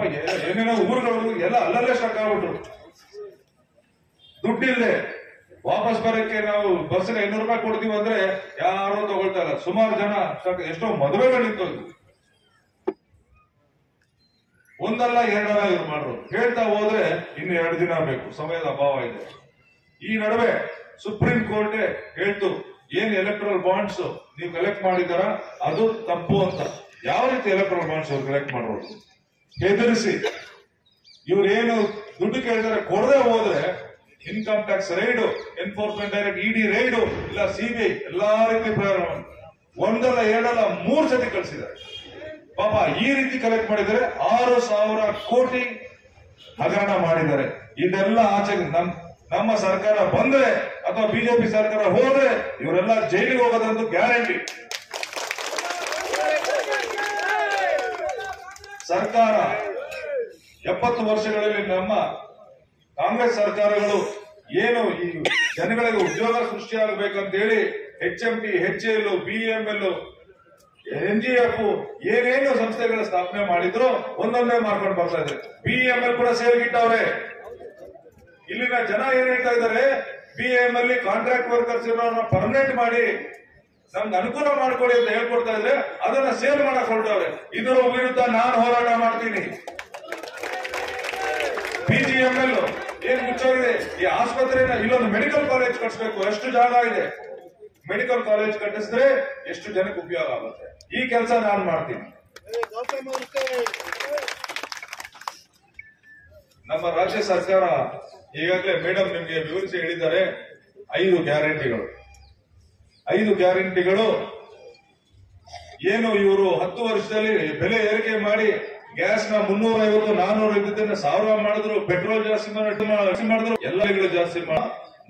ಏನೇನೋ ಊರುಗಳು ಎಲ್ಲ ಅಲ್ಲಲ್ಲೇ ಸ್ಟಕ್ ಆಗ್ಬಿಟ್ರು. ದುಡ್ಡಿಲ್ಲದೆ ವಾಪಸ್ ಬರಕ್ಕೆ ನಾವು ಬಸ್ಗೆ 500 ರೂಪಾಯಿ ಕೊಡ್ತೀವಿ ಅಂದ್ರೆ ಯಾರು ತಗೊಳ್ತಾ ಇಲ್ಲ. ಸುಮಾರು ಜನ ಎಷ್ಟೋ ಮದುವೆಗಳಿತ್ತು. ಒಂದಲ್ಲ ಎರಡಲ್ಲ ಇವ್ರು ಮಾಡ್ರು. ಹೇಳ್ತಾ ಹೋದ್ರೆ ಇನ್ನು 2 ದಿನ ಬೇಕು, ಸಮಯದ ಅಭಾವ ಇದೆ. ಈ ನಡುವೆ ಸುಪ್ರೀಂ ಕೋರ್ಟ್ ಹೇಳ್ತು, ಏನ್ ಎಲೆಕ್ಟ್ರಲ್ ಬಾಂಡ್ಸ್ ನೀವು ಕಲೆಕ್ಟ್ ಮಾಡಿದಾರ ಅದು ತಪ್ಪು ಅಂತ. ಯಾವ ರೀತಿ ಎಲೆಕ್ಟ್ರಲ್ ಬಾಂಡ್ಸ್ ಅವ್ರು ಕಲೆಕ್ಟ್ ಮಾಡೋದು? ಹೆದರಿಸಿ ಇವ್ರೇನು ದುಡ್ಡು ಕೇಳಿದಾರೆ ಕೊಡದೆ ಹೋದ್ರೆ income tax raid, enforcement direct ED raid, ಇಲ್ಲ CBI ಎಲ್ಲಾ ರೀತಿ ಪ್ರಯೋಗ ಒಂದಲ್ಲ ಎರಡಲ್ಲ 3 ಸತಿ ಕಳಿಸಿದ್ದಾರೆ. ಪಾಪ ಈ ರೀತಿ ಕಲೆಕ್ಟ್ ಮಾಡಿದರೆ 6,000 ಕೋಟಿ ಹಗರಣ ಮಾಡಿದ್ದಾರೆ. ಇದೆಲ್ಲ ಆಚೆಗೆ ನಮ್ಮ ಸರ್ಕಾರ ಬಂದ್ರೆ ಅಥವಾ ಬಿಜೆಪಿ ಸರ್ಕಾರ ಹೋದ್ರೆ ಇವರೆಲ್ಲ ಜೈಲಿಗೆ ಹೋಗೋದಂತೂ ಗ್ಯಾರಂಟಿ. ಸರ್ಕಾರ 70 ವರ್ಷಗಳಲ್ಲಿ ನಮ್ಮ ಕಾಂಗ್ರೆಸ್ ಸರ್ಕಾರಗಳು ಏನು ಈ ಜನಗಳಿಗೆ ಉದ್ಯೋಗ ಸೃಷ್ಟಿಯಾಗಬೇಕಂತ ಹೇಳಿ HMT, HAL, BML, NGF ಏನೇನು ಸಂಸ್ಥೆಗಳ ಸ್ಥಾಪನೆ ಮಾಡಿದ್ರು ಒಂದೊಂದೇ ಮಾಡ್ಕೊಂಡು ಬರ್ತಾ ಇದ್ದಾರೆ. BML ಕೂಡ ಸೇರ್ಗಿಟ್ಟವ್ರೆ. ಇಲ್ಲಿನ ಜನ ಏನ್ ಹೇಳ್ತಾ ಇದ್ದಾರೆ, BML ಕಾಂಟ್ರಾಕ್ಟ್ ವರ್ಕರ್ಸ್ ಇರೋರನ್ನ ಪರ್ಮನೆಂಟ್ ಮಾಡಿ ನಮ್ಗೆ ಅನುಕೂಲ ಮಾಡ್ಕೊಡಿ ಅಂತ ಹೇಳ್ಕೊಡ್ತಾ ಇದ್ರೆ ಅದನ್ನ ಸೇಲ್ ಮಾಡಕ್ ಹೊರಟವ್ರೆ. ಇದರ ವಿರುದ್ಧ ನಾನು ಹೋರಾಟ ಮಾಡ್ತೀನಿ. PGML ಏನ್ ಮುಚ್ಚೋಗಿದೆ, ಈ ಆಸ್ಪತ್ರೆನ ಇಲ್ಲೊಂದು ಮೆಡಿಕಲ್ ಕಾಲೇಜ್ ಕಟ್ಟಿಸ್ಬೇಕು. ಎಷ್ಟು ಜಾಗ ಇದೆ, ಮೆಡಿಕಲ್ ಕಾಲೇಜ್ ಕಟ್ಟಿಸಿದ್ರೆ ಎಷ್ಟು ಜನಕ್ಕೆ ಉಪಯೋಗ ಆಗುತ್ತೆ. ಈ ಕೆಲಸ ನಾನು ಮಾಡ್ತೀನಿ. ನಮ್ಮ ರಾಜ್ಯ ಸರ್ಕಾರ ಈಗಾಗಲೇ ಮೇಡಮ್ ನಿಮ್ಗೆ ವಿವರಿಸಿ ಹೇಳಿದ್ದಾರೆ 5 ಗ್ಯಾರಂಟಿಗಳು. 5 ಗ್ಯಾರಂಟಿಗಳು ಏನು ಇವರು 10 ವರ್ಷದಲ್ಲಿ ಬೆಲೆ ಏರಿಕೆ ಮಾಡಿ ಗ್ಯಾಸ್ ನ 350, 400 ಇದ್ದದನ್ನ 1000 ಮಾಡಿದ್ರು, ಪೆಟ್ರೋಲ್ ಜಾಸ್ತಿ ಮಾಡಿದ್ರು, ಎಲ್ಲಗಳು ಜಾಸ್ತಿ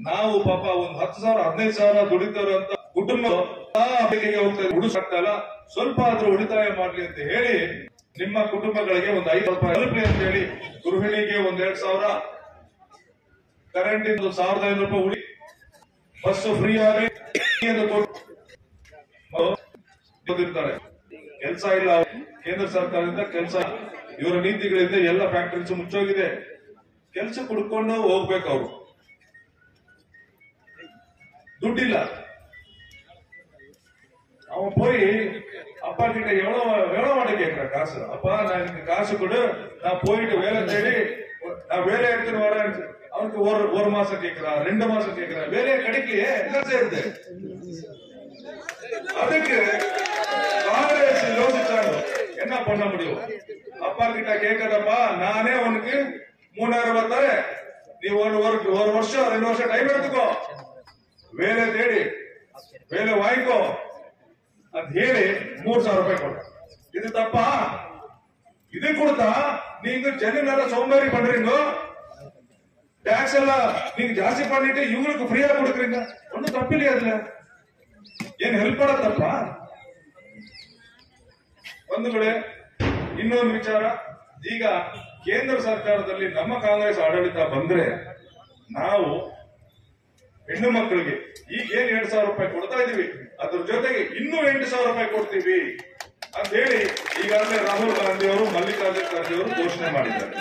ನಾವು ಪಾಪ ಒಂದು 10,000, 15,000 ದುಡಿತಾರಂತ ಕುಟುಂಬ ಉಳಿಸಾಗ್ತಲ್ಲ, ಸ್ವಲ್ಪ ಆದ್ರೂ ಉಳಿತಾಯ ಮಾಡ್ಲಿ ಅಂತ ಹೇಳಿ ನಿಮ್ಮ ಕುಟುಂಬಗಳಿಗೆ ಒಂದು 5 ರೂಪಾಯಿ ತಲುಪಲಿ ಅಂತ ಹೇಳಿ ಗೃಹಿಣಿಗೆ ಒಂದು 2,000, ಕರೆಂಟ್ 1,500 ರೂಪಾಯಿ ಉಳಿ, ಬಸ್ ಫ್ರೀ ಆಗಲಿ ಕೊಟ್ಟಿರ್ತಾರೆ. ಕೆಲಸ ಇಲ್ಲ, ಕೇಂದ್ರ ಸರ್ಕಾರದಿಂದ ಕೆಲಸ, ಇವರ ನೀತಿಗಳಿಂದ ಎಲ್ಲ ಫ್ಯಾಕ್ಟರೀಸ್ ಮುಚ್ಚೋಗಿದೆ. ಕೆಲಸ ಕುಡ್ಕೊಂಡು ಹೋಗ್ಬೇಕು. ಅವರು ದುಡ್ಡಿಲ್ಲ. அவன் போய் அப்பா கிட்ட எவ்வளவு மாட்ட கேட்கிற காசு, அப்பா நான் எனக்கு காசு கொடு, நான் போயிட்டு வேலை தேடி நான் வேலை எடுத்துட்டு வரேன். அவனுக்கு ஒரு மாசம் கேட்கிறான், 2 மாசம் கேட்கிறான், வேலையை கிடைக்கலையே, என்ன செய்யுது? அதுக்கு காங்கிரஸ் யோசிச்சாங்க என்ன பண்ண முடியும். அப்பா கிட்ட கேட்கறப்பா, நானே உனக்கு 3000 ரூபாய் தரேன், நீ ஒரு வருஷம் 2 வருஷம் டைம் எடுத்துக்கோ, வேலை தேடி வேலை வாங்கிக்கோ ಅಂತ ಹೇಳಿ 3,000 ರೂಪಾಯಿ ಕೊಡ. ಇದು ತಪ್ಪಾ? ಇದು ಕೊಡ್ತಾ நீங்க ಜನನೆಲ್ಲ சோம்பேறி பண்றீங்க, டாக்ஸ் எல்லாம் நீங்க ಜಾಸ್ತಿ பண்ணிட்டு இவங்களுக்கு ஃப்ரீயா கொடுக்குறீங்க. ஒன்னும் தப்பில்லையா அதுல? ಏನ್ ಹೆಲ್ಪ್ ಮಾಡೋದು ತಪ್ಪಾ? ಒಂದು ಕಡೆ ಇನ್ನೊಂದು ವಿಚಾರ, ಈಗ ಕೇಂದ್ರ ಸರ್ಕಾರದಲ್ಲಿ ನಮ್ಮ ಕಾಂಗ್ರೆಸ್ ಆಡಳಿತ ಬಂದ್ರೆ ನಾವು ಹೆಣ್ಣು ಮಕ್ಕಳಿಗೆ ಈಗ ಏನ್ 2,000 ರೂಪಾಯಿ ಕೊಡ್ತಾ ಇದೀವಿ, ಅದ್ರ ಜೊತೆಗೆ ಇನ್ನೂ 8,000 ರೂಪಾಯಿ ಕೊಡ್ತೀವಿ ಅಂತ ಹೇಳಿ ಈಗಾಗಲೇ ರಾಹುಲ್ ಗಾಂಧಿ ಅವರು, ಮಲ್ಲಿಕಾರ್ಜುನ್ ಖರ್ಗೆ ಅವರು ಘೋಷಣೆ ಮಾಡಿದ್ದಾರೆ.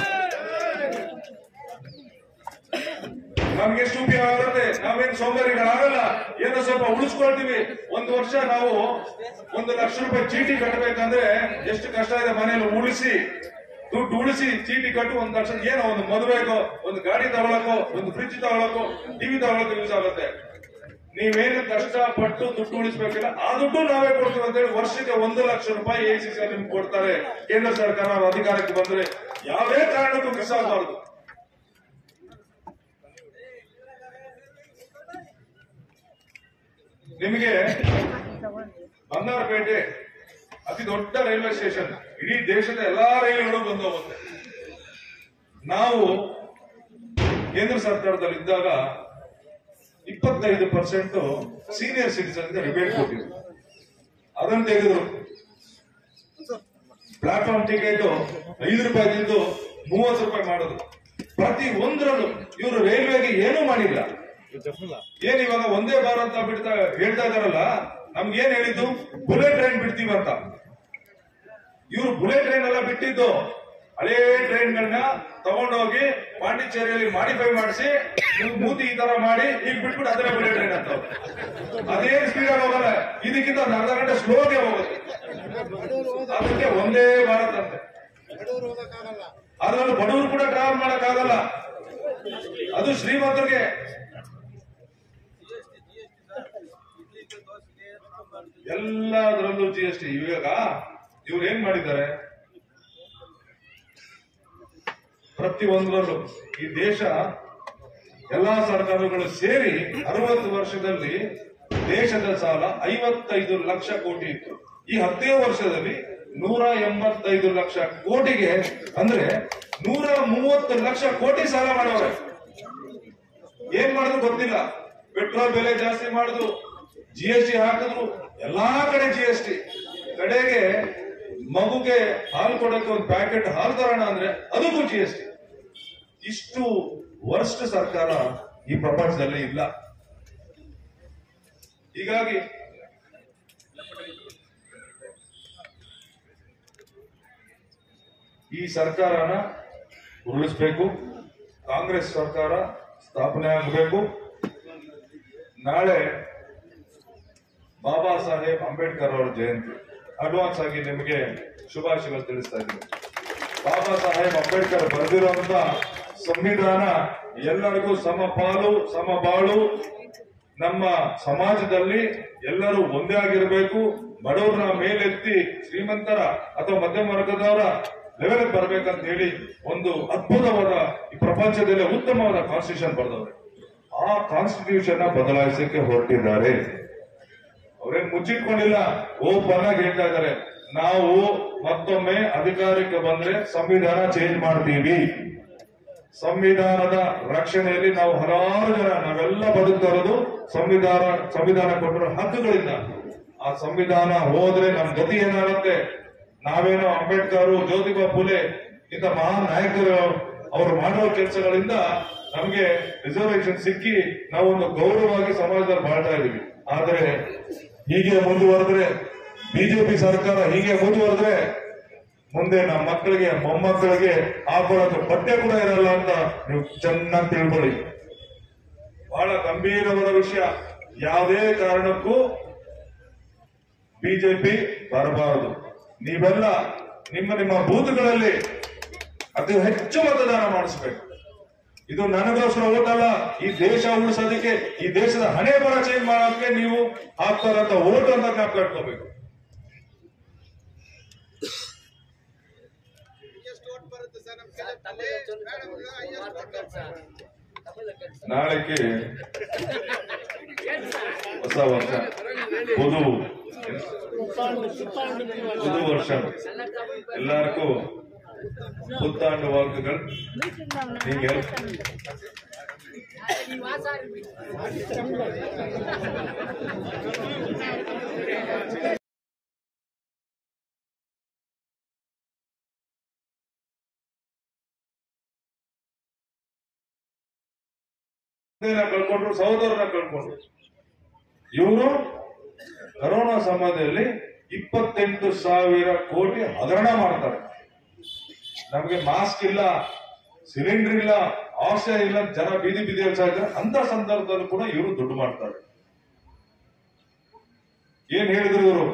ನಮ್ಗೆ ಎಷ್ಟು ಉಪಯೋಗ ಆಗುತ್ತೆ? ನಾವೇನು ಸೋಂಬೇರಿಗಳಾಗಲ್ಲ, ಏನೋ ಸ್ವಲ್ಪ ಉಳಿಸ್ಕೊಳ್ತೀವಿ. 1 ವರ್ಷ ನಾವು 1 ಲಕ್ಷ ರೂಪಾಯಿ ಚೀಟಿ ಕಟ್ಟಬೇಕಂದ್ರೆ ಎಷ್ಟು ಕಷ್ಟ ಇದೆ. ಮನೆಯಲ್ಲಿ ಉಳಿಸಿ ದುಡ್ಡು ಉಳಿಸಿ ಚೀಟಿ ಕಟ್ಟು 1 ಲಕ್ಷ ಏನೋ ಒಂದು ಮದುವೆಗೋ, ಒಂದು ಗಾಡಿ ತಗೊಳಕೋ, ಒಂದು ಫ್ರಿಡ್ಜ್ ತಗೊಳಕೋ, ಟಿವಿ ತಗೊಳಕೋ ಯೂಸ್ ಆಗುತ್ತೆ. ನೀವೇನು ಕಷ್ಟಪಟ್ಟು ದುಡ್ಡು ಉಳಿಸಬೇಕಿಲ್ಲ, ಆ ದುಡ್ಡು ನಾವೇ ಕೊಡ್ತೀವಿ ಅಂತ ಹೇಳಿ ವರ್ಷಕ್ಕೆ 1 ಲಕ್ಷ ರೂಪಾಯಿ ACC ನಿಮ್ಗೆ ಕೊಡ್ತಾರೆ. ಕೇಂದ್ರ ಸರ್ಕಾರ ಅಧಿಕಾರಕ್ಕೆ ಬಂದ್ರೆ ಯಾವುದೇ ಕಾರಣಕ್ಕೂ ಮಿಸ್ ಆಗಬಾರದು. ನಿಮಗೆ ಬಂಗಾರಪೇಟೆ ಅತಿ ದೊಡ್ಡ ರೈಲ್ವೆ ಸ್ಟೇಷನ್, ಇಡೀ ದೇಶದ ಎಲ್ಲಾ ರೈಲುಗಳು ಬಂದು ಹೋಗುತ್ತೆ. ನಾವು ಕೇಂದ್ರ ಸರ್ಕಾರದಲ್ಲಿ ಇದ್ದಾಗ 25% ಸೀನಿಯರ್ ಸಿಟಿಸನ್ಗೆ ರಿಬೇಟ್ ಕೊಟ್ಟಿದ್ರು. ಅದನ್ನು ತೆಗೆದ್ರು. ಪ್ಲಾಟ್ಫಾರ್ಮ್ ಟಿಕೆಟ್ 5 ರೂಪಾಯಿದ್ದು 30 ರೂಪಾಯಿ ಮಾಡೋದು. ಪ್ರತಿ ಒಂದರಲ್ಲೂ ಇವರು ರೈಲ್ವೆಗೆ ಏನೂ ಮಾಡಿಲ್ಲ. ಏನ್ ಇವಾಗ ಒಂದೇ ಭಾರತ ಹೇಳ್ತಾ ಇದಾರಲ್ಲ, ನಮ್ಗೇನ್ ಹೇಳಿದ್ದು ಬುಲೆಟ್ ಟ್ರೈನ್ ಬಿಡ್ತೀವಂತ. ಇವರು ಬುಲೆಟ್ ಟ್ರೈನ್ ಎಲ್ಲ ಬಿಟ್ಟಿದ್ದು ಹಳೇ ಟ್ರೈನ್ಗಳನ್ನ ತಗೊಂಡೋಗಿ ಪಾಂಡಿಚೇರಿಯಲ್ಲಿ ಮಾಡಿಫೈ ಮಾಡಿಸಿ ಮೂತಿ ಈ ತರ ಮಾಡಿ ಈಗ ಬಿಟ್ಬಿಟ್ಟು ಅದರ ಬುಲೆಟ್ ಟ್ರೈನ್ ಅಂತ. ಅದೇನು ಸ್ಪೀಡ್ ಆಗಿ ಹೋಗಲ್ಲ, ಇದಕ್ಕಿಂತ ಅರ್ಧ ಗಂಟೆ ಸ್ಲೋಗೆ ಹೋಗುತ್ತೆ. ಅದಕ್ಕೆ ಒಂದೇ ಭಾರತ ಅಂತೆ. ಅದ್ರಲ್ಲಿ ಬಡವರು ಕೂಡ ಟ್ರಾವೆಲ್ ಮಾಡಕ್ ಆಗಲ್ಲ, ಅದು ಶ್ರೀಮಂತರಿಗೆ. ಎಲ್ಲದರಲ್ಲೂ GST. ಇವಾಗ ಇವ್ರು ಏನ್ ಮಾಡಿದ್ದಾರೆ, ಪ್ರತಿ ಒಂದರಲ್ಲೂ ಈ ದೇಶ ಎಲ್ಲಾ ಸರ್ಕಾರಗಳು ಸೇರಿ 60 ವರ್ಷದಲ್ಲಿ ದೇಶದ ಸಾಲ 55 ಲಕ್ಷ ಕೋಟಿ ಇತ್ತು. ಈ 10 ವರ್ಷದಲ್ಲಿ 185 ಲಕ್ಷ ಕೋಟಿಗೆ, ಅಂದ್ರೆ 130 ಲಕ್ಷ ಕೋಟಿ ಸಾಲ ಮಾಡವ್ರೆ. ಏನ್ ಮಾಡಿದ್ರು ಗೊತ್ತಿಲ್ಲ. ಪೆಟ್ರೋಲ್ ಬೆಲೆ ಜಾಸ್ತಿ ಮಾಡಿದ್ರು, GST ಹಾಕಿದ್ರು, ಎಲ್ಲಾ ಕಡೆ GST. ಕಡೆಗೆ ಮಗುಗೆ ಹಾಲು ಕೊಡಕ್ಕೆ ಒಂದು ಪ್ಯಾಕೆಟ್ ಹಾಲು ತರೋಣ ಅಂದ್ರೆ ಅದಕ್ಕೂ GST. ಇಷ್ಟು ವರ್ಸ್ಟ್ ಸರ್ಕಾರ ಈ ಪ್ರಪಂಚದಲ್ಲಿ ಇಲ್ಲ. ಹೀಗಾಗಿ ಈ ಸರ್ಕಾರನ ಉರುಳಿಸಬೇಕು. ಕಾಂಗ್ರೆಸ್ ಸರ್ಕಾರ ಸ್ಥಾಪನೆ ಆಗಬೇಕು. ನಾಳೆ ಬಾಬಾ ಸಾಹೇಬ್ ಅಂಬೇಡ್ಕರ್ ಅವರ ಜಯಂತಿ. ಅಡ್ವಾನ್ಸ್ ಆಗಿ ನಿಮಗೆ ಶುಭಾಶಯಗಳು ತಿಳಿಸ್ತಾ ಇದ್ದೀನಿ. ಬಾಬಾ ಸಾಹೇಬ್ ಅಂಬೇಡ್ಕರ್ ಬರೆದಿರುವಂತ ಸಂವಿಧಾನ ಎಲ್ಲರಿಗೂ ಸಮಪಾಲು ಸಮಬಾಳು, ನಮ್ಮ ಸಮಾಜದಲ್ಲಿ ಎಲ್ಲರೂ ಒಂದೇ ಆಗಿರಬೇಕು, ಬಡವರನ್ನ ಮೇಲೆತ್ತಿ ಶ್ರೀಮಂತರ ಅಥವಾ ಮಧ್ಯಮ ವರ್ಗದವರ ಲೆವೆಲ್ ಬರಬೇಕಂತ ಹೇಳಿ ಒಂದು ಅದ್ಭುತವಾದ, ಈ ಪ್ರಪಂಚದಲ್ಲೇ ಉತ್ತಮವಾದ ಕಾನ್ಸ್ಟಿಟ್ಯೂಷನ್ ಬರೆದವರು. ಆ ಕಾನ್ಸ್ಟಿಟ್ಯೂಷನ್ ಬದಲಾಯಿಸಕ್ಕೆ ಹೊರಟಿದ್ದಾರೆ. ಅವ್ರೇನ್ ಮುಚ್ಚಿಟ್ಕೊಂಡಿಲ್ಲ, ಓಪನ್ ಆಗಿ ಹೇಳ್ತಾ ಇದ್ದಾರೆ, ನಾವು ಮತ್ತೊಮ್ಮೆ ಅಧಿಕಾರಕ್ಕೆ ಬಂದ್ರೆ ಸಂವಿಧಾನ ಚೇಂಜ್ ಮಾಡ್ತೀವಿ. ಸಂವಿಧಾನದ ರಕ್ಷಣೆಯಲ್ಲಿ ನಾವು ಹಲವಾರು ಜನ ನಾವೆಲ್ಲ ಬದುಕ್ತಾ ಇರೋದು ಸಂವಿಧಾನ ಕೊಟ್ಟಿರೋ ಹಕ್ಕುಗಳಿಂದ. ಆ ಸಂವಿಧಾನ ಹೋದ್ರೆ ನಮ್ ಗತಿ ಏನಾಗುತ್ತೆ? ನಾವೇನೋ ಅಂಬೇಡ್ಕರ್, ಜ್ಯೋತಿಬಾ ಫುಲೆ ಇಂಥ ಮಹಾನ್ ನಾಯಕರು ಅವರು ಮಾಡಿರೋ ಕೆಲಸಗಳಿಂದ ನಮ್ಗೆ ರಿಸರ್ವೇಶನ್ ಸಿಕ್ಕಿ ನಾವೊಂದು ಗೌರವವಾಗಿ ಸಮಾಜದಲ್ಲಿ ಬಾಳ್ತಾ ಇದೀವಿ. ಆದ್ರೆ ಹೀಗೆ ಮುಂದುವರೆದ್ರೆ, ಬಿಜೆಪಿ ಸರ್ಕಾರ ಹೀಗೆ ಮುಂದುವರೆದ್ರೆ ಮುಂದೆ ನಮ್ಮ ಮಕ್ಕಳಿಗೆ ಮೊಮ್ಮಕ್ಕಳಿಗೆ ಹಾಕೊಳ್ಳೋಕೆ ಬಟ್ಟೆ ಕೂಡ ಇರಲ್ಲ ಅಂತ ನೀವು ಚೆನ್ನಾಗಿ ತಿಳ್ಕೊಳ್ಳಿ. ಬಹಳ ಗಂಭೀರವಾದ ವಿಷಯ. ಯಾವುದೇ ಕಾರಣಕ್ಕೂ ಬಿಜೆಪಿ ಬರಬಾರದು. ನೀವೆಲ್ಲ ನಿಮ್ಮ ಬೂತ್ಗಳಲ್ಲಿ ಅತಿ ಹೆಚ್ಚು ಮತದಾನ ಮಾಡಿಸ್ಬೇಕು. ಇದು ನನಗೋಸ್ಕರ ಓಟ್ ಅಲ್ಲ, ಈ ದೇಶ ಉಳಿಸೋದಕ್ಕೆ, ಈ ದೇಶದ ಹಣೆ ಬರ ಚೇಂಜ್ ಮಾಡೋದಕ್ಕೆ ನೀವು ಹಾಕ್ತಾರಂತ ಓಟ್ ಅಂತ ಜ್ಞಾಪಕ ಇಟ್ಕೋಬೇಕು. ನಾಳೆಗೆ ಹೊಸ ವರ್ಷ, ಪುದು ವರ್ಷ, ಎಲ್ಲರಿಗೂ புத்தாண்டு வாழ்த்துக்கள். நீங்கள் ಕಳ್ಕೊಂಡ್ರು, ಸಹೋದರನ ಕಳ್ಕೊಂಡ್ರು. ಇವರು ಕರೋನಾ ಸಮಯದಲ್ಲಿ 28,000 ಕೋಟಿ ಹಗರಣ ಮಾಡ್ತಾರೆ. ನಮಗೆ ಮಾಸ್ಕ್ ಇಲ್ಲ, ಸಿಲಿಂಡರ್ ಇಲ್ಲ, ಆಕ್ಸಿಜನ್ ಇಲ್ಲ, ಜನ ಬೀದಿ ಹೇಳ್ತಾ ಇದ್ದಾರೆ. ಅಂತ ಸಂದರ್ಭದಲ್ಲೂ ಕೂಡ ಇವರು ದುಡ್ಡು ಮಾಡ್ತಾರೆ. ಏನ್ ಹೇಳಿದ್ರು ಇವರು?